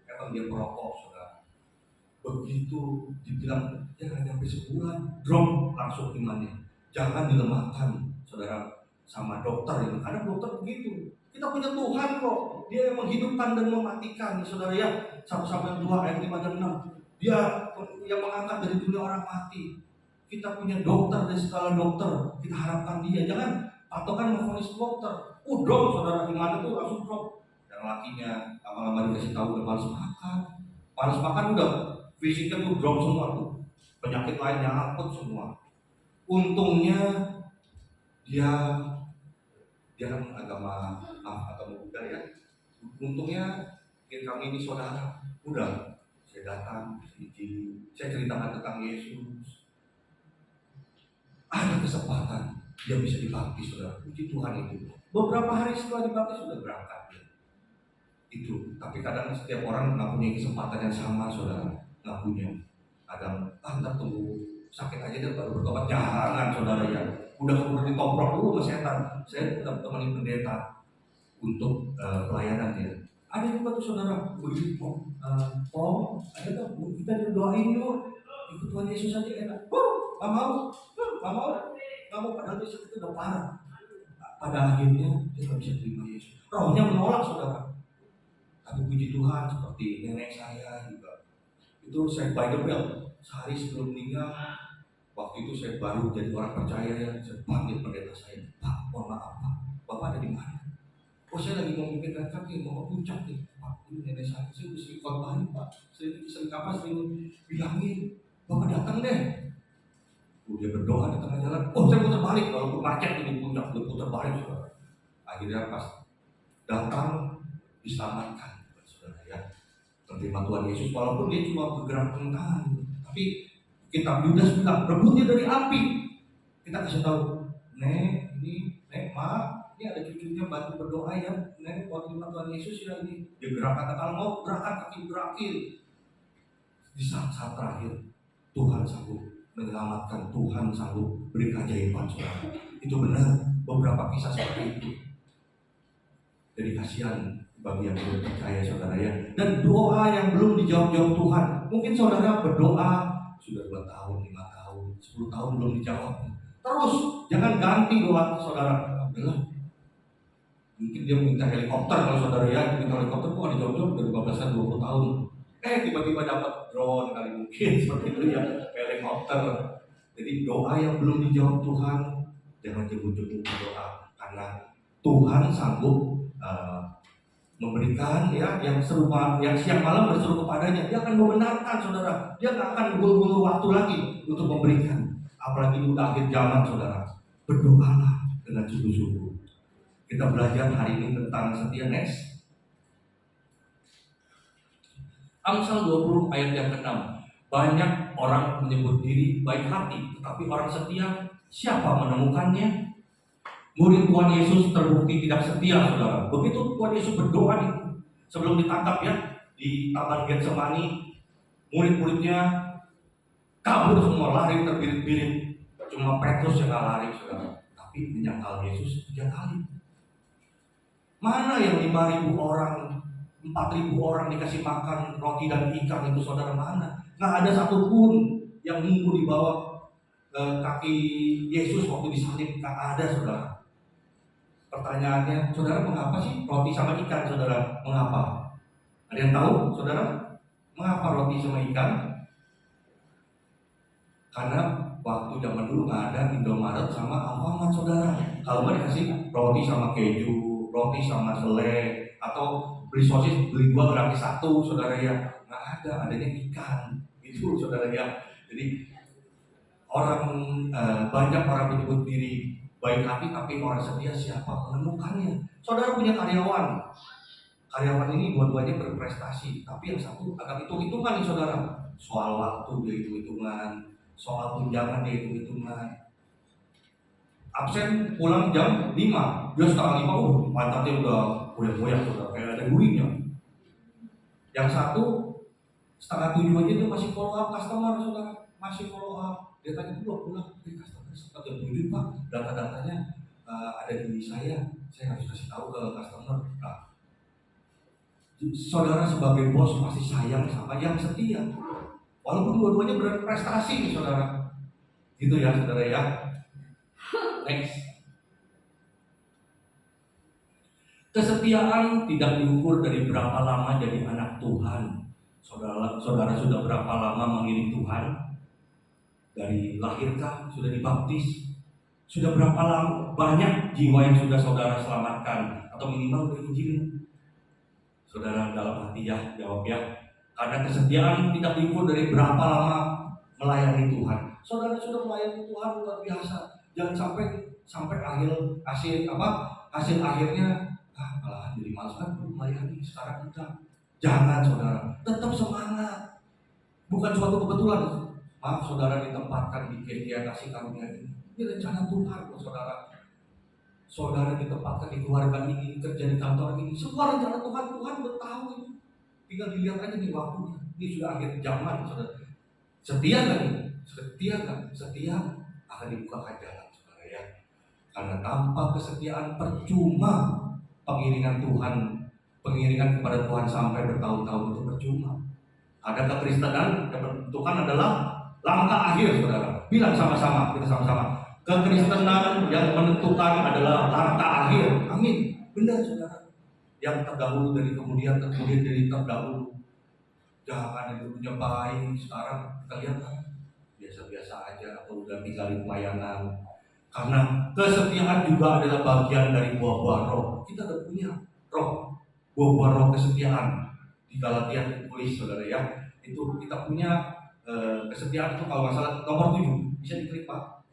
Emang dia perokok saudara. Begitu dibilang ya hanya sampai sebulan, drop langsung imannya. Jangan dilemahkan saudara sama dokter ini. Ada dokter begitu. Kita punya Tuhan kok. Dia yang menghidupkan dan mematikan saudara ya. 1 Samuel 2 ayat 5 dan 6. Dia yang mengangkat dari dunia orang mati. Kita punya dokter dari segala dokter. Kita harapkan dia. Jangan patokan memvonis dokter. Drop saudara iman itu langsung drop. Dan lakinya lama-lama dikasih tahu udah malas makan. Malas makan udah. Fisiknya tuh drop semua tuh. Penyakit lainnya angkut semua. Untungnya dia kan agama Buddha ya. Untungnya kami ini saudara. Udah saya datang, saya ceritakan tentang Yesus. Ada kesempatan dia bisa dibaptis saudara. Puji Tuhan itu. Beberapa hari setelah dibaptis sudah berangkat ya. Itu. Tapi kadang setiap orang nggak punya kesempatan yang sama saudara. Nggak punya. Kadang ntar tunggu sakit aja dan baru bertobat. Jangan saudara ya. Udah keburu ditoprok dulu sama setan. Saya tetap temenin pendeta untuk pelayanan ya. Ada juga tuh saudara begitu ada tuh kita doain yuk ikut Tuhan Yesus aja enak. Nggak mau padahal dia sakit udah parah. Pada akhirnya dia nggak bisa terima Yesus. Rohnya menolak saudara. Tapi puji Tuhan seperti nenek saya juga. Itu saya by the way sehari sebelum meninggal. Waktu itu saya baru jadi orang percaya ya. Saya panggil pendeta saya, Pak, mohon maaf Pak, Bapak ada di mana? Saya lagi mau mikirkan kaki, mau ke puncak nih, Pak. Ini nenek saya sering khotbahin Pak, sering bilangin, Bapak datang deh. Dia berdoa di tengah jalan, saya putar balik, kalau macet di puncak, dia putar balik saudara. Akhirnya pas datang diselamatkan, saudara ya. Terima Tuhan Yesus, walaupun dia cuma bergerak tangan, tapi kitab Yudas bilang rebutnya dari api. Kita kasih tahu, Nek, maaf, ini ada cucunya bantu berdoa ya, Nek, buat terima Tuhan Yesus ya ini. Dia gerak kata kalau mau gerakan kaki berakhir. Di saat-saat terakhir Tuhan sanggup menyelamatkan, Tuhan sanggup beri keajaiban saudara. Itu benar, beberapa kisah seperti itu. Jadi kasihan bagi yang belum percaya saudara ya. Dan doa yang belum dijawab-jawab Tuhan. Mungkin saudara berdoa sudah 2 tahun, 5 tahun, 10 tahun belum dijawab. Terus jangan ganti doa saudara. Adalah mungkin dia minta helikopter kalau saudara ya, minta helikopter kok ada job-job dari 15 20 tahun. Tiba-tiba dapat drone kali mungkin seperti itu ya, helikopter. Jadi doa yang belum dijawab Tuhan jangan jebuk-jebuk doa, karena Tuhan sanggup memberikan ya yang serupa, yang siang malam berseru kepadanya, dia akan membenarkan saudara, dia nggak akan ngulur waktu lagi untuk memberikan. Apalagi di akhir zaman saudara, berdoalah dengan sungguh-sungguh. Kita belajar hari ini tentang setia. Next, Amsal 20 ayat yang ke-6. Banyak orang menyebut diri baik hati, tetapi orang setia siapa menemukannya? Murid Tuhan Yesus terbukti tidak setia, saudara. Begitu Tuhan Yesus berdoa nih, sebelum ditangkap ya, di Taman Getsemani, murid-muridnya kabur semua, lari terbirit-birit. Cuma Petrus yang gak lari, saudara. Tapi menyangkal Yesus 3 kali. Mana yang 5.000 orang, 4.000 orang dikasih makan roti dan ikan itu, saudara, mana? Nggak ada satupun yang nunggu di bawah kaki Yesus waktu disalib, nggak ada, saudara. Pertanyaannya, saudara, mengapa sih roti sama ikan, saudara? Mengapa? Ada yang tahu, saudara? Mengapa roti sama ikan? Karena waktu zaman dulu nggak ada Indomaret sama Alfamart, saudara. Kalau nggak dikasih roti sama keju, roti sama selai, atau beli sosis beli 2 gratis 1, saudara ya. Nggak ada, adanya ikan. Itu, saudara ya. Jadi banyak orang menyebut diri baik hati, tapi orang setia siapa menemukannya? Saudara punya karyawan. Karyawan ini dua-duanya berprestasi, tapi yang satu agak hitung-hitungan nih, saudara. Soal waktu dia hitung-hitungan, soal tunjangan dia hitung-hitungan. Absen pulang jam 5, dia setengah 5, pantatnya udah goyang-goyang, saudara, kayak ada durinya. Yang satu setengah 7 aja dia masih follow up customer, saudara, masih follow up. Dia tanya dulu pulang, customer setengah 7 Pak, data-datanya ada di saya harus kasih tahu ke customer. Nah, saudara sebagai bos pasti sayang sama yang setia, walaupun dua-duanya berprestasi nih, saudara. Gitu ya, saudara ya. Next, kesetiaan tidak diukur dari berapa lama jadi anak Tuhan. Saudara sudah berapa lama mengiring Tuhan? Dari lahirkah? Sudah dibaptis? Sudah berapa lama banyak jiwa yang sudah saudara selamatkan atau minimal berinjil? Saudara dalam hati ya, jawab ya. Karena kesetiaan tidak diukur dari berapa lama melayani Tuhan. Saudara sudah melayani Tuhan luar biasa. Jangan sampai hasil akhirnya malah jadi malas kan melayani sekarang kita. Jangan, saudara, tetap semangat. Bukan suatu kebetulan. Maaf, saudara ditempatkan di gereja kasih karunia ini. Ini rencana Tuhan, saudara. Saudara ditempatkan di keluarga ini, kerja di kantor ini, semua rencana Tuhan. Tuhan bertahu ini. Tinggal dilihat aja nih waktunya. Ini sudah akhir zaman, saudara. Setia nggak nih? Setia nggak? Setia akan dibukakan jalan, saudara ya. Karena tanpa kesetiaan percuma pengiringan Tuhan, pengiringan kepada Tuhan sampai bertahun-tahun itu percuma. Ada kekristenan yang bentukan adalah langkah akhir, saudara. Bilang sama-sama, kita sama-sama. Kekristenan yang menentukan adalah langkah akhir. Amin. Benar, saudara. Yang terdahulu dari kemudian dari terdahulu. Jangan yang dulunya baik, sekarang kita lihat kan biasa-biasa aja atau udah tinggalin pelayanan. Karena kesetiaan juga adalah bagian dari buah-buah roh. Kita udah punya roh, buah-buah roh kesetiaan. Di Galatia ditulis, saudara ya. Itu kita punya kesetiaan itu kalau nggak salah nomor 7. Bisa diklik, Pak.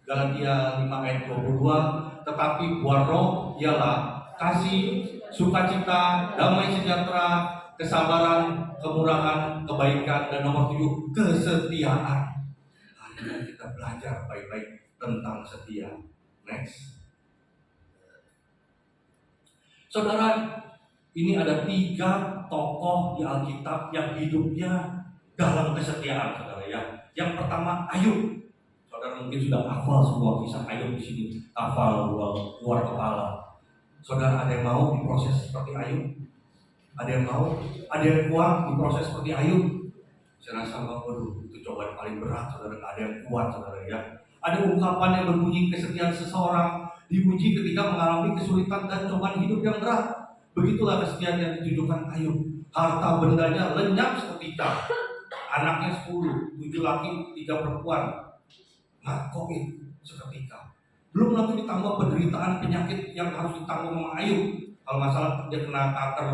Galatia 5 ayat 22. Tetapi buah roh ialah kasih, sukacita, damai sejahtera, kesabaran, kemurahan, kebaikan, dan nomor 7 kesetiaan. Hari ini kita belajar baik-baik tentang setia. Next, saudara, ini ada 3 tokoh di Alkitab yang hidupnya dalam kesetiaan, saudara ya. Yang pertama Ayub. Saudara mungkin sudah hafal semua kisah Ayub di sini, hafal luar kepala. Saudara, ada yang mau diproses seperti Ayub? Ada yang mau? Ada yang kuat diproses seperti Ayub? Saya rasa waduh, itu cobaan paling berat, saudara. Ada yang kuat, saudara ya. Ada ungkapan yang berbunyi kesetiaan seseorang diuji ketika mengalami kesulitan dan cobaan hidup yang berat. Begitulah kesetiaan yang ditujukan Ayub. Harta bendanya lenyap seketika. Anaknya 10, 7 laki, 3 perempuan. Nah, COVID seketika. Belum lagi ditambah penderitaan penyakit yang harus ditanggung sama Ayub. Kalau masalah dia kena kanker,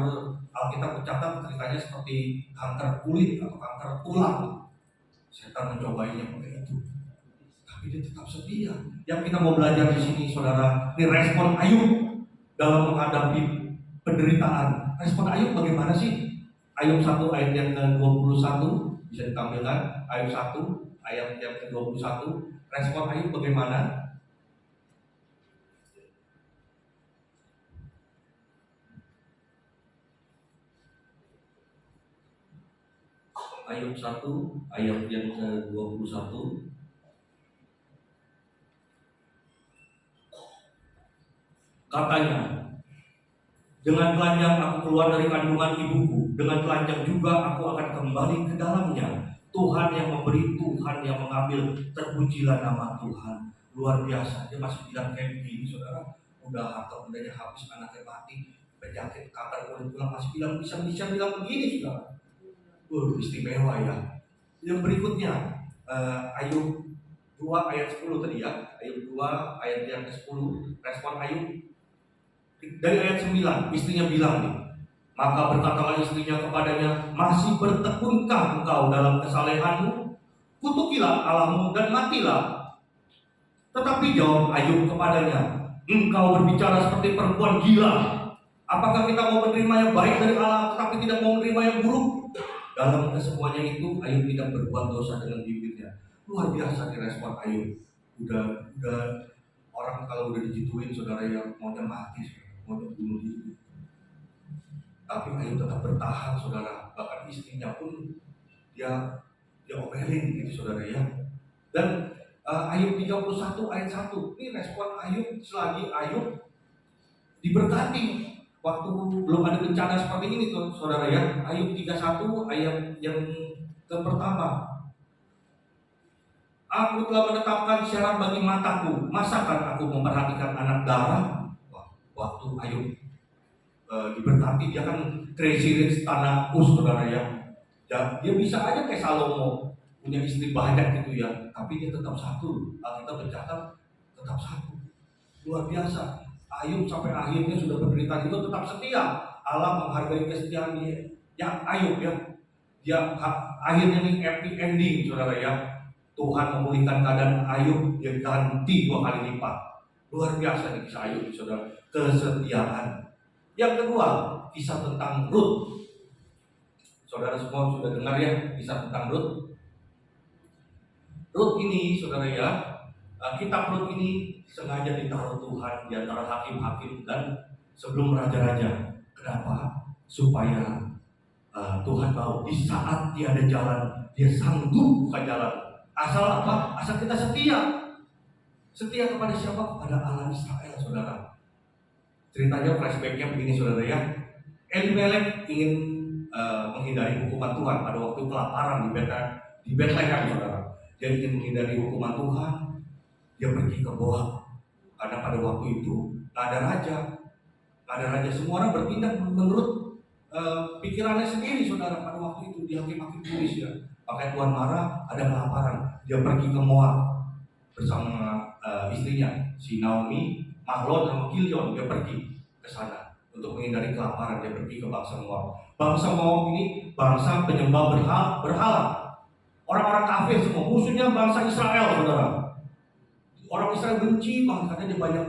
Alkitab mencatat ceritanya seperti kanker kulit atau kanker tulang. Setan mencobainya pakai itu. Tapi dia tetap setia. Yang kita mau belajar di sini, saudara, ini respon Ayub dalam menghadapi penderitaan. Respon Ayub bagaimana sih? Ayub 1 ayat yang ke-21 bisa ditampilkan. Ayub 1 ayat yang ke-21. Respon Ayub bagaimana? Ayub 1 ayat yang ke-21. Katanya, dengan telanjang aku keluar dari kandungan ibuku, dengan telanjang juga aku akan kembali ke dalamnya. Tuhan yang memberi, Tuhan yang mengambil, terpujilah nama Tuhan. Luar biasa, dia masih bilang kayak begini, saudara. Udah harta bendanya habis, anaknya mati, penyakit kanker kulit tulang, masih bisa bilang begini, saudara. Istimewa ya. Yang berikutnya, Ayub 2 ayat 10 tadi ya. Ayub 2 ayat yang ke-10, respon Ayub. Dari ayat 9, istrinya bilang nih, maka berkatalah istrinya kepadanya, masih bertekunkah engkau dalam kesalehanmu? Kutukilah Allahmu dan matilah. Tetapi jawab Ayub kepadanya, engkau berbicara seperti perempuan gila. Apakah kita mau menerima yang baik dari Allah tetapi tidak mau menerima yang buruk? Dalam kesemuanya itu Ayub tidak berbuat dosa dengan bibirnya. Luar biasa direspon Ayub. Udah orang kalau udah digituin, saudara, yang maunya mati, maunya bunuh diri. Tapi Ayub tetap bertahan, saudara. Bahkan istrinya pun dia omelin gitu, saudara ya. Dan Ayub 31 ayat 1, ini respon Ayub selagi Ayub diberkati. Waktu belum ada bencana seperti ini tuh, saudara ya. Ayub 31 ayat yang pertama. Aku telah menetapkan syarat bagi mataku, masakan aku memperhatikan anak darah. Waktu Ayub diberkati, dia kan crazy rich tanah Us, saudara ya. Dia bisa aja kayak Salomo, punya istri banyak gitu ya, tapi dia tetap satu. Alkitab mencatat tetap satu. Luar biasa. Ayub sampai akhirnya sudah penderitaan itu tetap setia. Allah menghargai kesetiaan dia. Yang Ayub ya, dia akhirnya nih happy ending, saudara ya. Tuhan memulihkan keadaan Ayub, dia ganti 2 kali lipat. Luar biasa nih kisah Ayub, saudara. Kesetiaan. Yang kedua, kisah tentang Rut. Saudara semua sudah dengar ya kisah tentang Rut. Rut ini, saudara ya, kitab Rut ini sengaja ditaruh Tuhan di antara hakim-hakim dan sebelum raja-raja. Kenapa? Supaya Tuhan tahu di saat dia ada jalan, dia sanggup buka jalan. Asal apa? Asal kita setia. Setia kepada siapa? Kepada Allah Israel, saudara. Ceritanya flashbacknya begini, saudara ya. Elimelek ingin menghindari hukuman Tuhan pada waktu kelaparan di Bethlehem, saudara. Dia ingin menghindari hukuman Tuhan. Dia pergi ke Moab. Karena pada waktu itu nggak ada raja. Semua orang bertindak menurut pikirannya sendiri, saudara. Pada waktu itu dia hakim-hakim tulis ya. Makanya Tuhan marah, ada kelaparan. Dia pergi ke Moab bersama istrinya, si Naomi, Mahlon sama Kilion. Dia pergi ke sana untuk menghindari kelaparan. Dia pergi ke bangsa Moab. Bangsa Moab ini bangsa penyembah berhala. Orang-orang kafir semua, musuhnya bangsa Israel, saudara. Orang Israel benci banget karena dia banyak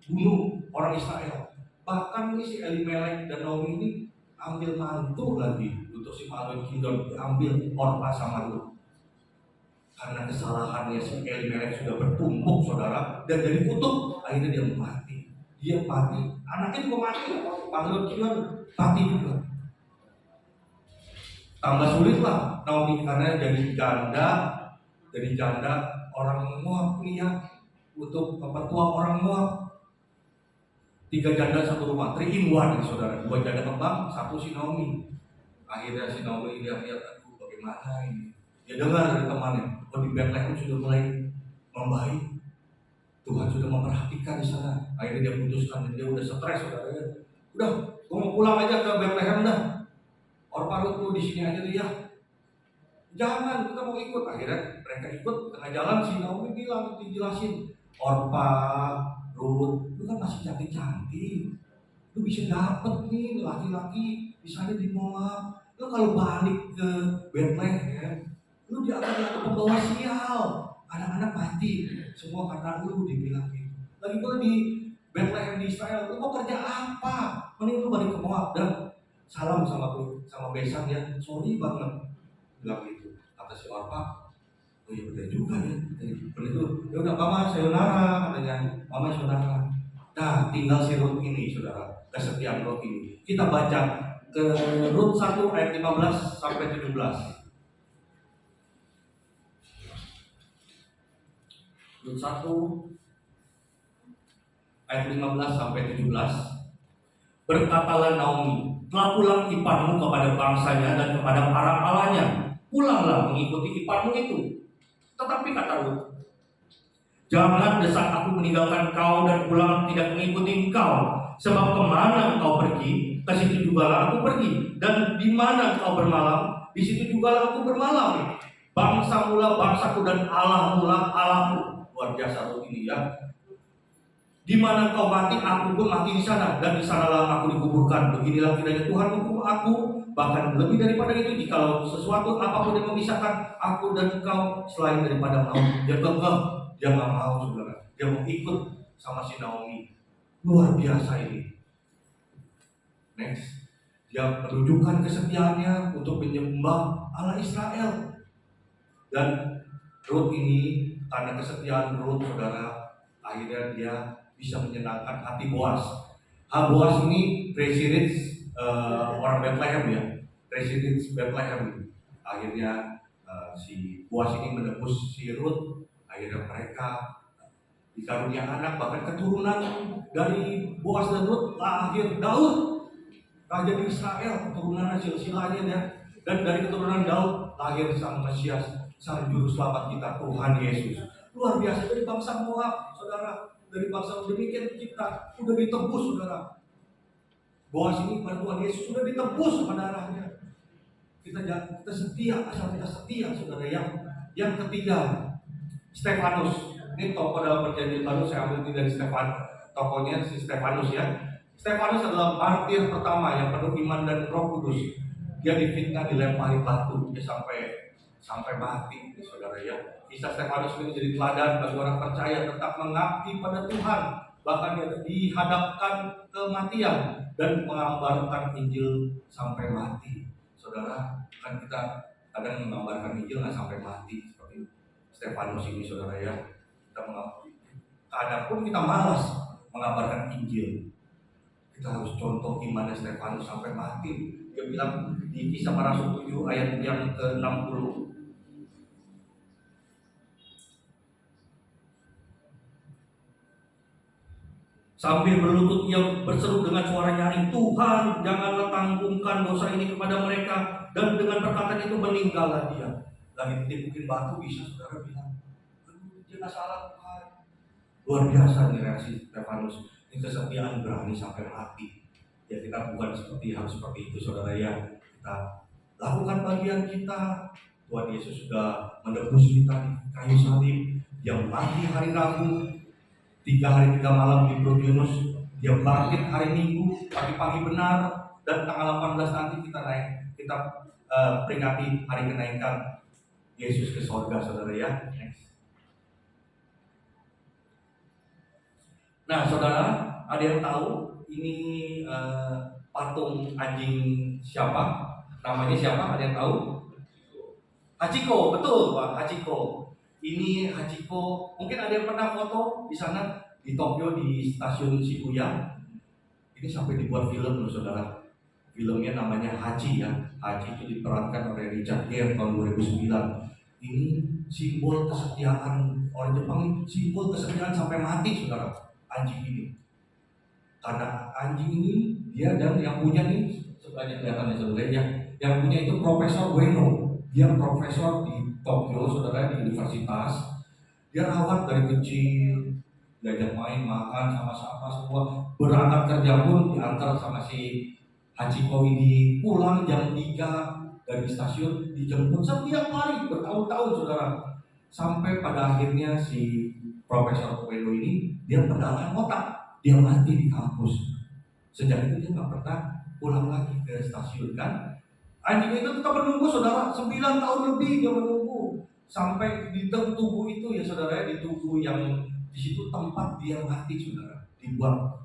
bunuh orang Israel. Bahkan ini si Elimelek dan Naomi ini ambil mantu lagi untuk si Mahlon Kilion, diambil Orpa sama Rut. Karena kesalahannya si Elimelek sudah bertumpuk, saudara, dan jadi kutub, akhirnya dia mati. Dia mati, anaknya juga mati. Mahlon Kilion mati juga. Tambah sulit lah Naomi karena jadi janda orang Moab nih ya, untuk petua orang Moab. 3 janda satu rumah, 3 in 1, saudara. 2 janda kembang, 1 si Naomi. Akhirnya si Naomi lihat, aduh bagaimana ini. Dia dengar dari temannya, di Bethlehem sudah mulai membaik. Tuhan sudah memperhatikan di sana. Akhirnya dia putuskan, dia udah stres, saudara. Udah, gue mau pulang aja ke Bethlehem dah. Orpa lu di sini aja dia. Jangan, kita mau ikut. Akhirnya mereka ikut. Tengah jalan si Naomi bilang, dijelasin, Orpa, Ruth, lu kan masih cantik-cantik. Lu bisa dapet nih laki-laki misalnya di Moab. Lu kalau balik ke Bethlehem, lu akan dianggap pembawa sial. Anak-anak mati, semua karena lu dibilang gitu. Lagi pula di Bethlehem di Israel, lu mau kerja apa? Mending lu balik ke Moab dan salam sama besan ya. Sorry banget bilang gitu. Kata si Orpa, oh iya benar juga ya. Benar itu. Ya udah mama sayonara katanya, mama sayonara. Nah tinggal si Ruth ini saudara, kesetiaan Ruth ini. Kita baca ke Ruth 1 ayat 15 sampai 17. Rut 1 ayat 15 sampai 17. Berkatalah Naomi, telah pulang iparmu kepada bangsanya dan kepada para allahnya. Pulanglah mengikuti iparmu itu. Tetapi kata Rut, jangan desak aku meninggalkan kau dan pulang tidak mengikuti engkau. Sebab kemana engkau pergi, ke situ juga aku pergi. Dan di mana engkau bermalam, di situ juga aku bermalam. Bangsa mula bangsaku dan Allah mula Allahku. Luar biasa Ruth ini ya. Di mana engkau mati, aku pun mati di sana, dan di sanalah aku dikuburkan. Beginilah kiranya Tuhan menghukum aku, bahkan lebih daripada itu, jikalau sesuatu apapun yang memisahkan aku dan engkau selain daripada mau. Dia kekeh, dia nggak mau saudara. Dia mau ikut sama si Naomi. Luar biasa ini. Next, dia menunjukkan kesetiaannya untuk menyembah Allah Israel. Dan Ruth ini karena kesetiaan Ruth saudara, akhirnya dia bisa menyenangkan hati Boaz. Boaz ini presiden orang Bethlehem ya, presiden Bethlehem. Akhirnya si Boaz ini menebus si Ruth. Akhirnya mereka dikarunia anak, bahkan keturunan dari Boaz dan Ruth lahir Daud, raja di Israel, keturunan silsilahnya ya. Dan dari keturunan Daud lahir sang Mesias, sang juru selamat kita, Tuhan Yesus. Luar biasa, dari bangsa Moab saudara, dari bangsa demikian kita udah ditebus saudara. Boaz ini pada Tuhan Yesus sudah ditebus sama darahnya. Kita setia, asal kita setia saudara. Yang ketiga, Stefanus. Ini tokoh dalam perjanjian baru, saya ambil dari tokohnya si Stefanus ya. Stefanus adalah martir pertama yang penuh iman dan Roh Kudus. Dia difitnah, dilempari batu, dia sampai mati saudara ya. Kisah Stefanus ini menjadi teladan bagi orang percaya tetap mengabdi pada Tuhan, bahkan dia dihadapkan kematian dan mengabarkan Injil sampai mati. Saudara, kan kita kadang mengabarkan Injil nggak sampai mati seperti Stefanus ini saudara ya. Kadang pun kita malas mengabarkan Injil. Kita harus contoh imannya Stefanus sampai mati. Dia bilang di Kisah Para Rasul 7 ayat yang ke-60. Sambil berlutut ia berseru dengan suara nyaring, Tuhan janganlah tanggungkan dosa ini kepada mereka. Dan dengan perkataan itu meninggallah dia. Lagi ditipukin batu bisa saudara bilang, dia nggak salah Tuhan. Luar biasa nih reaksi Stefanus. Ini kesetiaan berani sampai mati. Ya kita bukan harus seperti itu saudara ya. Kita lakukan bagian kita. Tuhan Yesus sudah menebus kita di kayu salib. Dia mati hari Rabu, 3 hari 3 malam di Perut Yunus. Dia bangkit hari Minggu pagi-pagi benar. Dan tanggal 18 nanti kita peringati hari kenaikan Yesus ke sorga saudara ya. Next. Nah saudara, ada yang tahu ini patung anjing siapa? Namanya siapa? Ada yang tahu? Hachiko, betul Pak, Hachiko. Ini Hachiko, mungkin ada yang pernah foto di sana di Tokyo di stasiun Shibuya. Ini sampai dibuat film loh saudara. Filmnya namanya Hachi ya. Hachi itu diperankan oleh Richard Gere tahun 2009. Ini simbol kesetiaan orang Jepang, simbol kesetiaan sampai mati saudara. Anjing ini. Karena anjing ini dia dan yang punya nih sebenarnya kelihatan saudara yang punya itu Profesor Ueno. Dia profesor di Tokyo saudara di universitas. Dia rawat dari kecil, diajak main, makan, sama-sama semua. Berangkat kerja pun diantar sama si Hachiko ini, pulang jam 3 dari stasiun, dijemput setiap hari bertahun-tahun saudara. Sampai pada akhirnya si Profesor Koedo ini dia pendarahan otak, dia mati di kampus. Sejak itu dia nggak pernah pulang lagi ke stasiun kan. Anjing itu tetap menunggu saudara, 9 tahun lebih dia menunggu sampai di tubuh itu ya saudara, di tubuh yang di situ tempat dia mati saudara, dibuat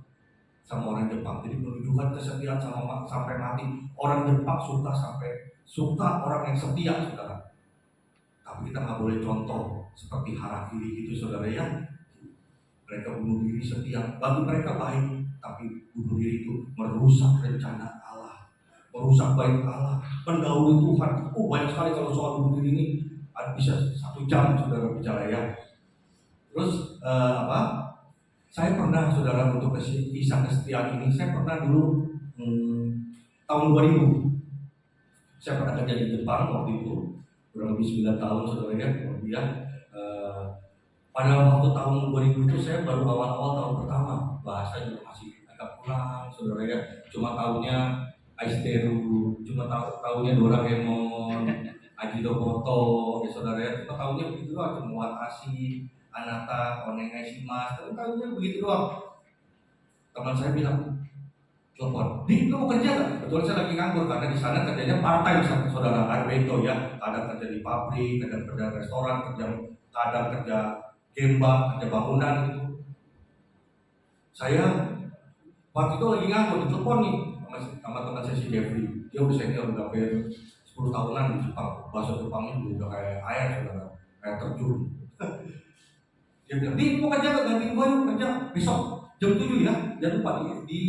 sama orang Jepang. Jadi menunjukkan kesetiaan sampai mati. Orang Jepang suka orang yang setia saudara. Tapi kita nggak boleh contoh seperti Harakiri gitu saudara ya. Mereka bunuh diri setia, bagi mereka baik, tapi bunuh diri itu merusak rencana Allah, merusak baik Allah, mendahului Tuhan. Banyak sekali kalau soal bunuh diri ini bisa 1 jam saudara bicara ya. Terus saya pernah saudara untuk kisah kesetiaan ini, saya pernah dulu tahun 2000, saya pernah kerja di Jepang waktu itu kurang lebih 9 tahun saudara ya. Kemudian pada waktu tahun 2000 itu saya baru awal-awal tahun pertama, bahasa juga masih agak kurang saudara ya. Cuma tahunya Aisteru, cuma tahunya Doraemon, Ajiroboto ya saudara ya. Cuma tahunya begitu doang, cuma Watashi, Anata, Onegai Shimasu, tahunya begitu doang. Teman saya bilang, telepon, "Di, lu mau kerja nggak?" Kebetulan saya lagi nganggur karena di sana kerjanya part time saudara, arbeito ya. Kadang kerja di pabrik, kadang kerja restoran, kadang kerja gemba, kerja bangunan gitu. Saya waktu itu lagi nganggur, ditelepon nih sama teman saya si Jeffrey. Dia udah senior, udah hampir 10 tahunan di Jepang. Bahasa Jepangnya udah kayak air saudara, kayak terjun. Dia bilang, "Di, mau kerja nggak? Gantiin gue yuk kerja besok jam 7 ya. Jangan lupa di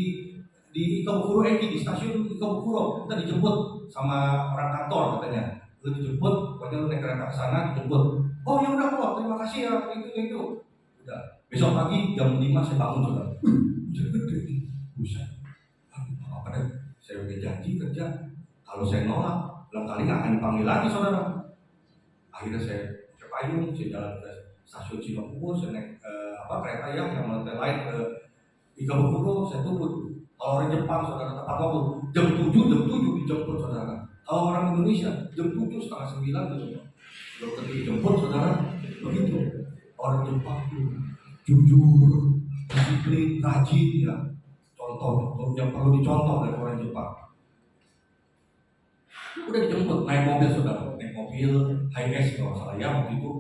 Ikebukuro Eki, di stasiun Ikebukuro. Kita dijemput sama orang kantor katanya. Lu dijemput, pokoknya lu naik kereta ke sana dijemput." "Oh ya udah kok, terima kasih ya." Itu. Udah. Besok pagi jam 5 saya bangun saudara. Jadi gede nih, buset. Apa deh? Saya udah janji kerja. Kalau saya nolak, lain kali nggak akan dipanggil lagi saudara. Akhirnya saya pakai payung, saya jalan ke stasiun Cibubur, saya naik kereta yang lain ke Ikebukuro, saya tunggu. Kalau orang Jepang saudara tepat waktu jam 7 dijemput saudara. Kalau orang Indonesia jam 7 setengah 9 gitu. Belum tentu dijemput saudara. Begitu. Orang Jepang itu jujur, disiplin, rajin ya. Contoh yang perlu dicontoh dari orang Jepang. Udah dijemput naik mobil saudara, naik mobil HiAce kalau salah ya waktu itu.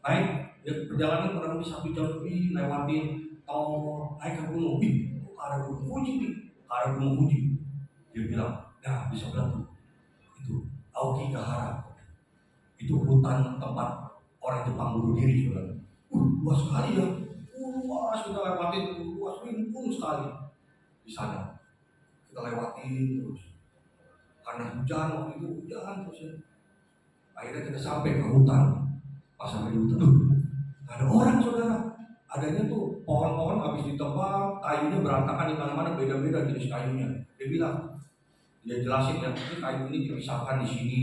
Naik ya, perjalanan kurang lebih 1 jam lebih lewatin tol naik ke gunung. Ke arah Gunung Fuji nih, ke arah Gunung Fuji. Dia bilang, "Nah di sebelah tuh itu Aokigahara, itu hutan tempat orang Jepang bunuh diri saudara. Luas sekali ya, luas, kita lewatin, luas rimbun sekali di sana. Kita lewatin terus. Karena hujan waktu itu hujan terus ya. Akhirnya kita sampai ke hutan. Pas sampai di hutan, nggak ada orang saudara. Adanya tuh pohon-pohon habis ditebang, kayunya berantakan di mana-mana, beda-beda jenis kayunya. Dia jelasin ya, ini kayu ini dipisahkan di sini,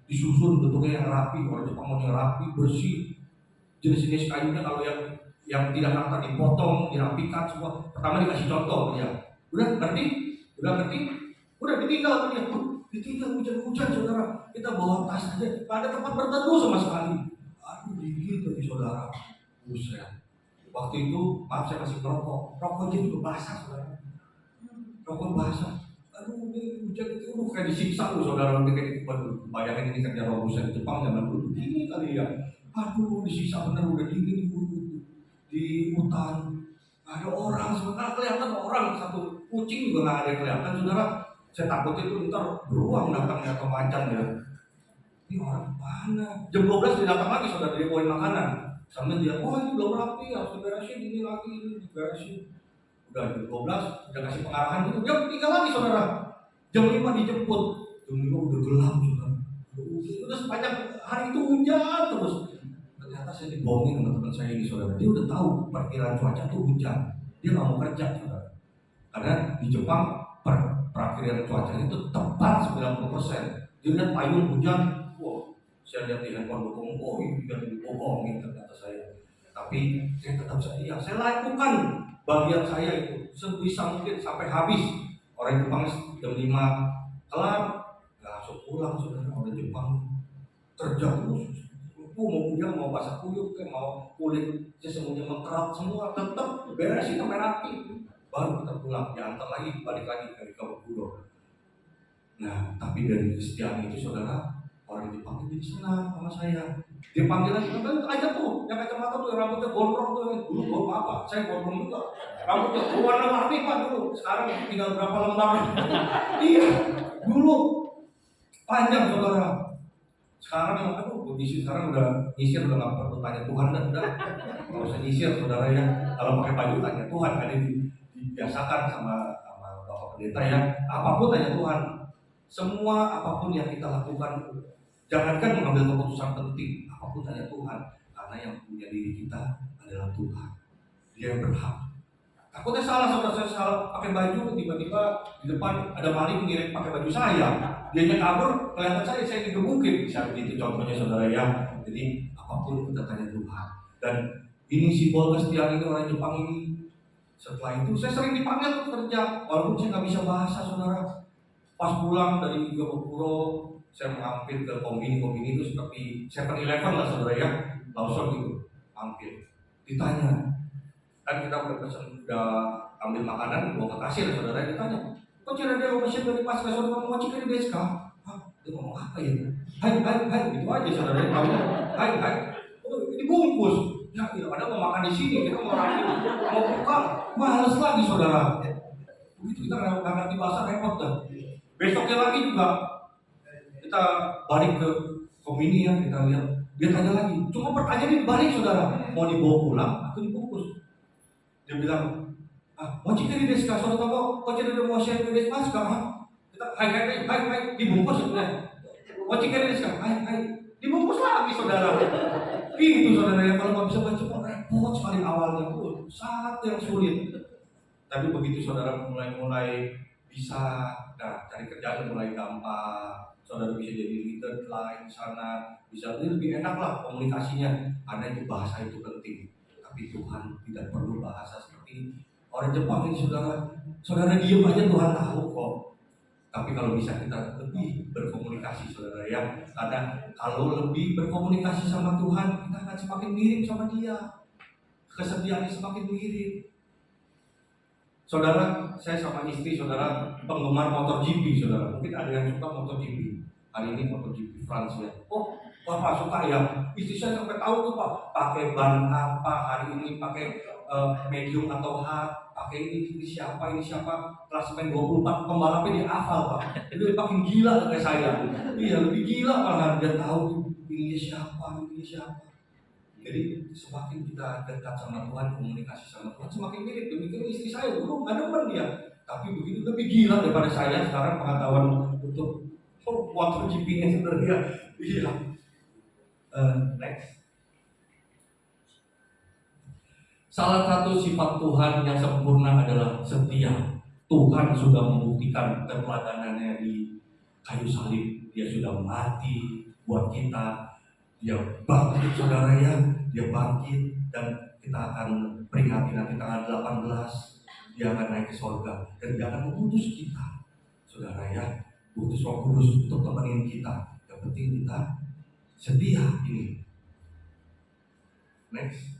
disusun bentuknya yang rapi. Orang Jepang mau yang rapi, bersih. Jenis-jenis kayunya kalau yang tidak rata dipotong, dirapikan semua. Pertama dikasih contoh dia. Udah ngerti, udah ditinggal dia. Ditinggal hujan-hujan saudara. Kita bawa tas aja, nggak ada tempat berteduh sama sekali. Aduh dingin tadi saudara. Buset. Waktu itu, maaf saya masih merokok. Rokoknya juga basah saudara. Rokok basah. Aduh ini hujan itu kayak disiksa loh saudara. Nanti kayak bayangin ini kerja robusan di Jepang zaman dulu. Ini kali ya. Aduh disiksa bener, udah dingin di hutan. Gak ada orang, sebenarnya kelihatan orang. Satu kucing juga gak ada yang kelihatan saudara. Saya takut itu ntar beruang datangnya atau macan ya. Ini orang mana? Jam 12 dia datang lagi saudara, dia bawain makanan. Sambil dia, "Oh ini belum rapi, harus diberesin, ini lagi, ini diberesin." Udah jam 12, udah kasih pengarahan gitu, jam 3 lagi saudara. Jam 5 dijemput, jam 5 udah gelap saudara. Udah sepanjang hari itu hujan terus. Ternyata saya dibohongin sama teman saya ini saudara. Dia udah tahu perkiraan cuaca tuh hujan. Dia nggak mau kerja saudara. Karena di Jepang perakiraan cuaca itu tepat 90%. Dia lihat payung hujan, wah, saya lihat di handphone dukung, oh ini kan dibohongin ternyata saya. Tapi saya tetap setia. Saya lakukan bagian saya itu sebisa mungkin sampai habis. Orang Jepang jam 5 kelar, nggak langsung pulang saudara. Orang Jepang kerja terus. Mau dia mau basah kuyup, mau kulit semuanya mengkerat semua, tetap beresin sampai rapi. Baru kita pulang, diantar lagi, balik lagi ke Kabupaten. Nah, tapi dari kesetiaan itu saudara, orang Jepang itu senang sama saya. Dia panggil lagi, aja tuh, yang kacamata tuh, yang rambutnya gondrong tuh, dulu gua apa? Saya gondrong juga. Rambutnya warna-warni Pak dulu, sekarang tinggal berapa lembar. Iya, dulu panjang saudara. Sekarang yang kondisi sekarang udah nyisir, udah nggak perlu tanya Tuhan dan udah nggak usah nyisir saudara ya. Kalau pakai baju tanya Tuhan, kan dibiasakan sama Bapak Pendeta ya. Apapun tanya Tuhan. Semua apapun yang kita lakukan, jangankan mengambil keputusan penting, apapun tanya Tuhan, karena yang punya diri kita adalah Tuhan. Dia yang berhak. Takutnya salah saudara, saya salah pakai baju, tiba-tiba di depan ada maling ngirim pakai baju saya. Dianya kabur, kelihatan saya digebukin. Bisa begitu contohnya saudara ya. Jadi apapun kita tanya Tuhan. Dan ini simbol kesetiaan ini orang Jepang ini. Setelah itu saya sering dipanggil untuk kerja, walaupun saya nggak bisa bahasa saudara. Pas pulang dari Gapura, saya mampir ke kombini itu seperti 7-Eleven lah saudara ya. Lawson gitu, mampir. Ditanya, kan kita udah ambil makanan, bawa ke kasir saudara, ditanya, kok cara dia mesin dari pas kasur mau cek di deska? Hah, dia ngomong apa ya? Hai, gitu aja saudara, kamu, hai, oh ini bungkus. Ya, ada mau makan di sini, kita mau rapi, mau buka, males lagi saudara. Begitu kita nggak ngerti bahasa repot dah. Besoknya lagi juga kita balik ke komini ya, kita lihat, dia tanya lagi, cuma pertanyaan dibalik saudara, mau dibawa pulang atau dibungkus? Dia bilang, mau cek di deska, saudara tahu kok jadi mau share di deska sekarang? Kita hai, dibungkus sebenarnya. Mau cek di deska, hai, dibungkus lagi saudara. Itu saudara yang kalau nggak bisa baca kok repot sekali awalnya, sangat yang sulit. Tapi begitu saudara mulai bisa, cari kerjaan mulai gampang. Saudara bisa jadi leader lain di sana, bisa lebih enak lah komunikasinya, karena itu bahasa itu penting. Tapi Tuhan tidak perlu bahasa seperti orang Jepang ini saudara diam aja Tuhan tahu kok. Tapi kalau bisa kita lebih berkomunikasi saudara ya, karena kalau lebih berkomunikasi sama Tuhan, kita akan semakin mirip sama Dia, kesetiaannya semakin mirip. Saudara, saya sama istri saudara penggemar motor GP saudara. Mungkin ada yang suka motor GP. Hari ini motor GP France ya. Oh, Bapak suka ya? Istri saya sampai tahu tuh Pak, pakai ban apa hari ini, pakai medium atau hard, pakai ini siapa, klasemen 24 pembalapnya dia hafal Pak. Itu makin gila kayak saya. Iya, lebih gila malah dia tahu ini siapa. Jadi semakin kita dekat sama Tuhan, komunikasi sama Tuhan, semakin mirip. Demikian istri saya dulu nggak demen dia, tapi begitu lebih gila daripada saya sekarang pengetahuan untuk motor GP-nya sebenarnya. Iya. Next. Salah satu sifat Tuhan yang sempurna adalah setia. Tuhan sudah membuktikan keteladanannya di kayu salib. Dia sudah mati buat kita. Dia bangkit saudara ya, dia bangkit dan kita akan peringati nanti tanggal 18. Dia akan naik ke surga dan dia akan mengutus kita saudara ya, utus Roh Kudus untuk temenin kita. Yang penting kita setia ini. Next.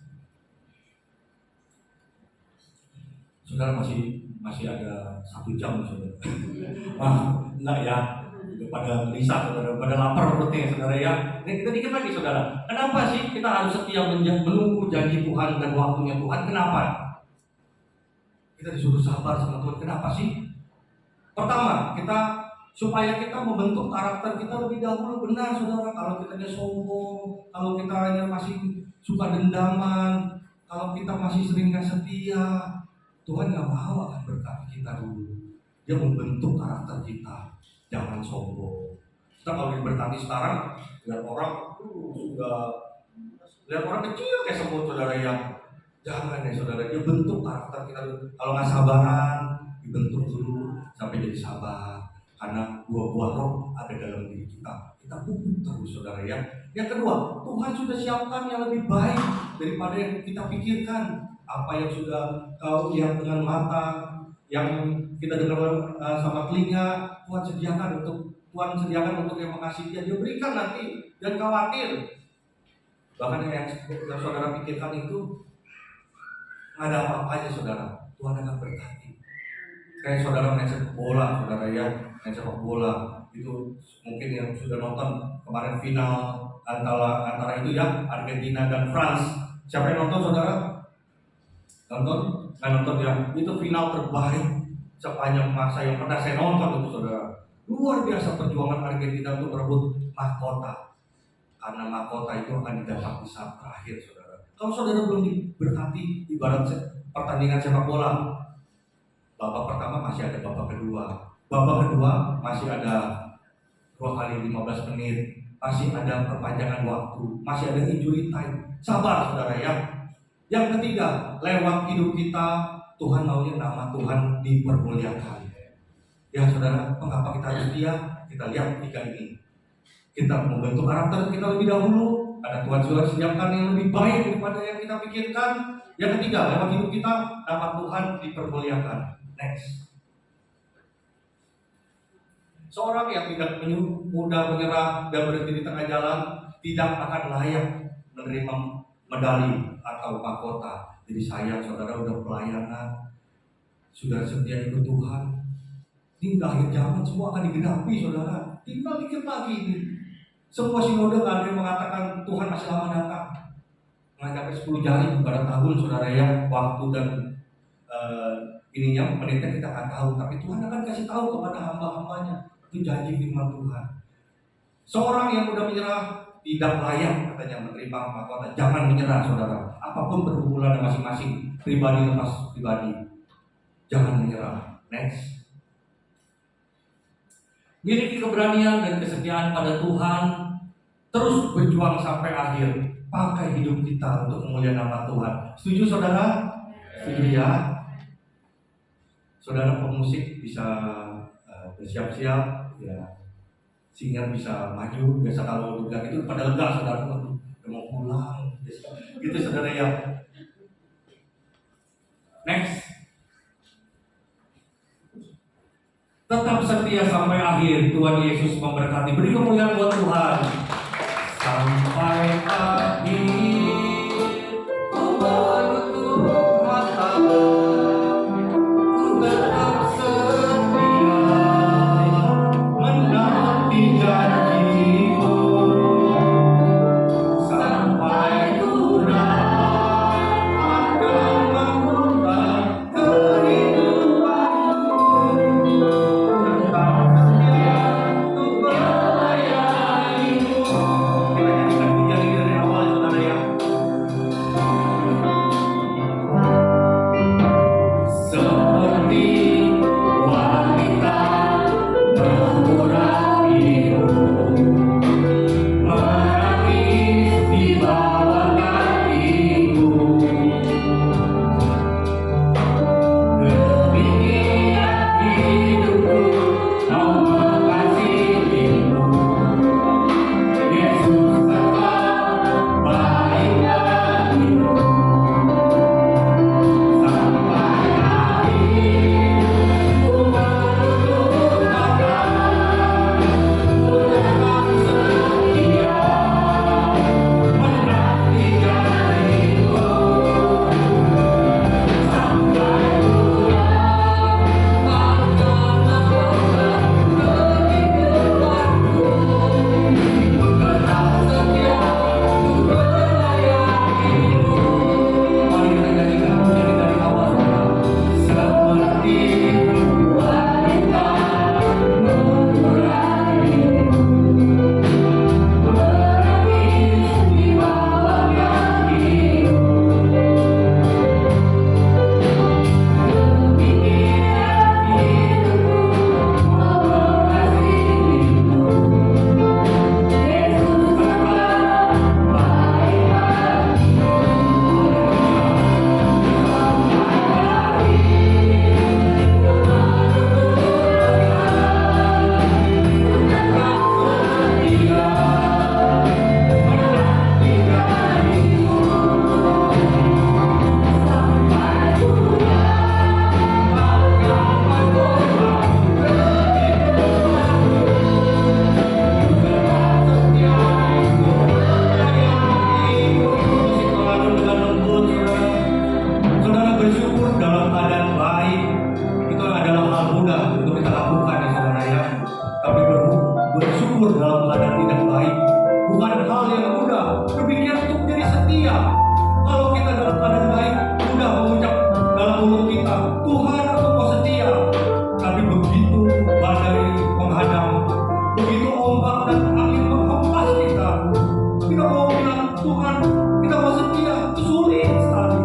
Saudara masih ada 1 jam saudara. Enggak ya, pada gelisah saudara, pada lapar perutnya saudara ya. Ini kita dikit lagi saudara. Kenapa sih kita harus setia menunggu janji Tuhan dan waktunya Tuhan? Kenapa? Kita disuruh sabar sama Tuhan. Kenapa sih? Pertama, supaya kita membentuk karakter kita lebih dahulu. Benar saudara, kalau kita sombong, kalau kita masih suka dendaman, kalau kita masih sering gak setia, Tuhan gak mau akan berkati kita dulu. Dia membentuk karakter kita. Jangan sombong. Kita kalau bertani sekarang, lihat orang lihat orang kecil kayak semut saudara yang jangan ya saudara. Dia bentuk karakter kita. Kalau nggak sabaran, dibentuk dulu sampai jadi sabar. karena buah-buah roh ada dalam diri kita. Kita pupuk terus, saudara ya. Yang kedua, Tuhan sudah siapkan yang lebih baik daripada yang kita pikirkan. Apa yang sudah kau lihat dengan mata, yang kita dengar sama telinga, Tuhan sediakan untuk yang mengasihi Dia. Dia berikan nanti, dan khawatir. Bahkan yang saudara pikirkan itu nggak ada apa-apanya, saudara. Tuhan akan berkati. Kayak saudara main sepak bola, saudara ya, main sepak bola itu mungkin yang sudah nonton kemarin final antara itu ya, Argentina dan France. Siapa yang nonton, saudara? Nonton? Nggak nonton ya? Itu final terbaik sepanjang masa yang pernah saya nonton itu, saudara. Luar biasa perjuangan Argentina untuk merebut mahkota. Karena mahkota itu akan didapat di saat terakhir, saudara. Kalau saudara belum diberkati ibarat pertandingan sepak bola, babak pertama masih ada babak kedua. Babak kedua masih ada 2 kali 15 menit. Masih ada perpanjangan waktu. Masih ada injury time. Sabar, saudara ya. Yang ketiga, lewat hidup kita, Tuhan maunya nama Tuhan dipermuliakan. Ya saudara, mengapa kita harus setia? Kita lihat 3 ini. Kita membentuk karakter kita lebih dahulu. Ada Tuhan sudah sediakan yang lebih baik daripada yang kita pikirkan. Yang ketiga, lewat hidup kita, nama Tuhan dipermuliakan. Next. Seorang yang tidak mudah menyerah dan berhenti di tengah jalan tidak akan layak menerima medali atau mahkota. Jadi sayang, saudara udah pelayanan, sudah setia ikut Tuhan. Ini akhir zaman semua akan digenapi, saudara. Tinggal dikit lagi ini. Semua sinode nggak ada yang mengatakan Tuhan masih lama datang. Mencapai 10 jari pada tahun, saudara ya. Waktu dan ininya menitnya kita akan tahu, tapi Tuhan akan kasih tahu kepada hamba-hambanya. Itu janji firman Tuhan. Seorang yang mudah menyerah tidak layak katanya menerima mahkota. Jangan menyerah, saudara. Apapun pergumulan masing-masing, pribadi lepas pribadi, jangan menyerah. Next. Miliki keberanian dan kesetiaan pada Tuhan. Terus berjuang sampai akhir. Pakai hidup kita untuk memuliakan nama Tuhan. Setuju, saudara? Setuju ya? Saudara pemusik bisa bersiap-siap, ya. Singer bisa maju. Biasa kalau udah gitu pada lega, saudara, udah mau pulang. Gitu, saudara ya. Next. Tetap setia sampai akhir. Tuhan Yesus memberkati. Beri kemuliaan buat Tuhan. Sampai akhir. subur dalam keadaan tidak baik. Bukan hal yang mudah demikian untuk menjadi setia. Kalau kita dalam keadaan baik, mudah mengucap dalam mulut kita, Tuhan aku mau setia. Tapi begitu badai menghadang, begitu ombak dan angin menghempas kita, kita mau bilang Tuhan kita mau setia, itu sulit sekali.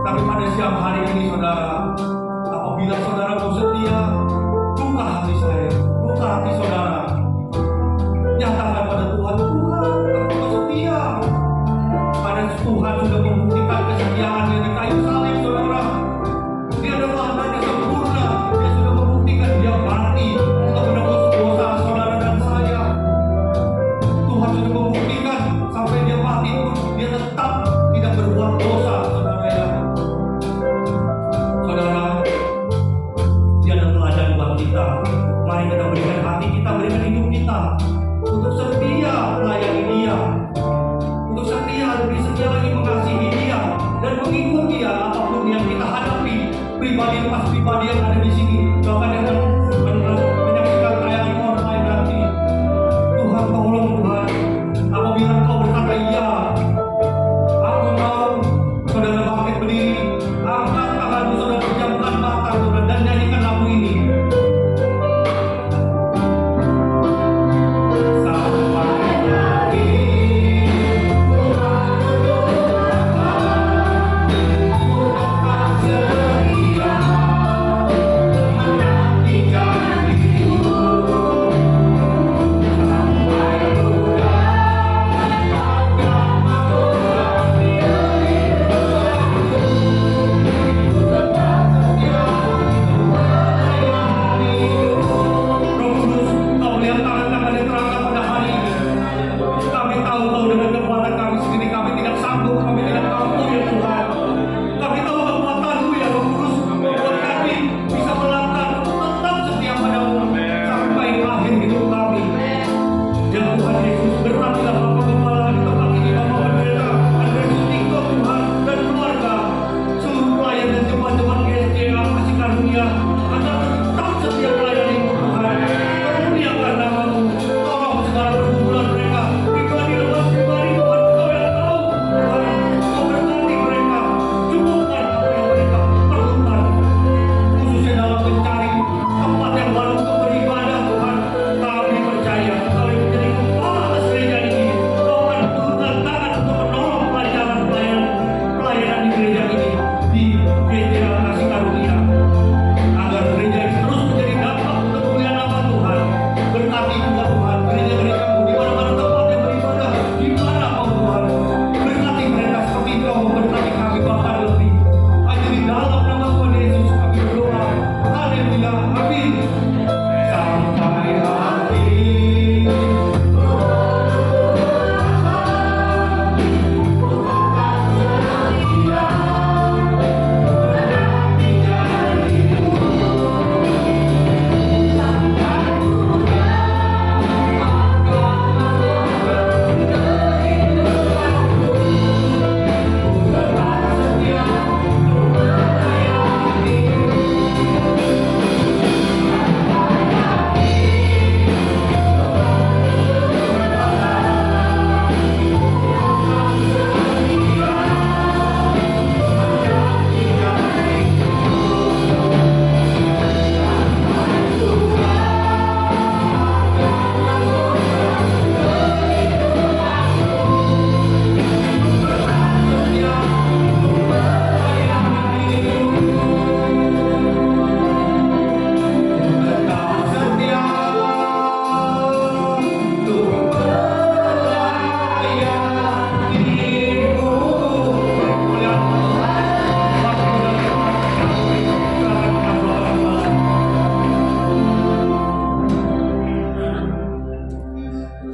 Tapi pada siang hari ini saudara, apabila saudara mau setia, buka hati saya, buka hati saudara, nyatakan pada Tuhan, Tuhan aku mau setia. Karena Tuhan sudah membuktikan kesetiaannya di kayu salib saudara. Dia adalah tanda yang sempurna. Dia sudah membuktikan dia mati untuk menebus dosa saudara dan saya. Tuhan sudah membuktikan sampai dia mati pun dia tetap tidak berbuat dosa saudara ya. Saudara, dia adalah teladan buat kita. Mari kita berikan hati kita, berikan hidup kita untuk setia melayani dia, untuk setia lebih setia lagi mengasihi dia dan mengikuti dia apapun yang kita hadapi, pribadi lepas pribadi yang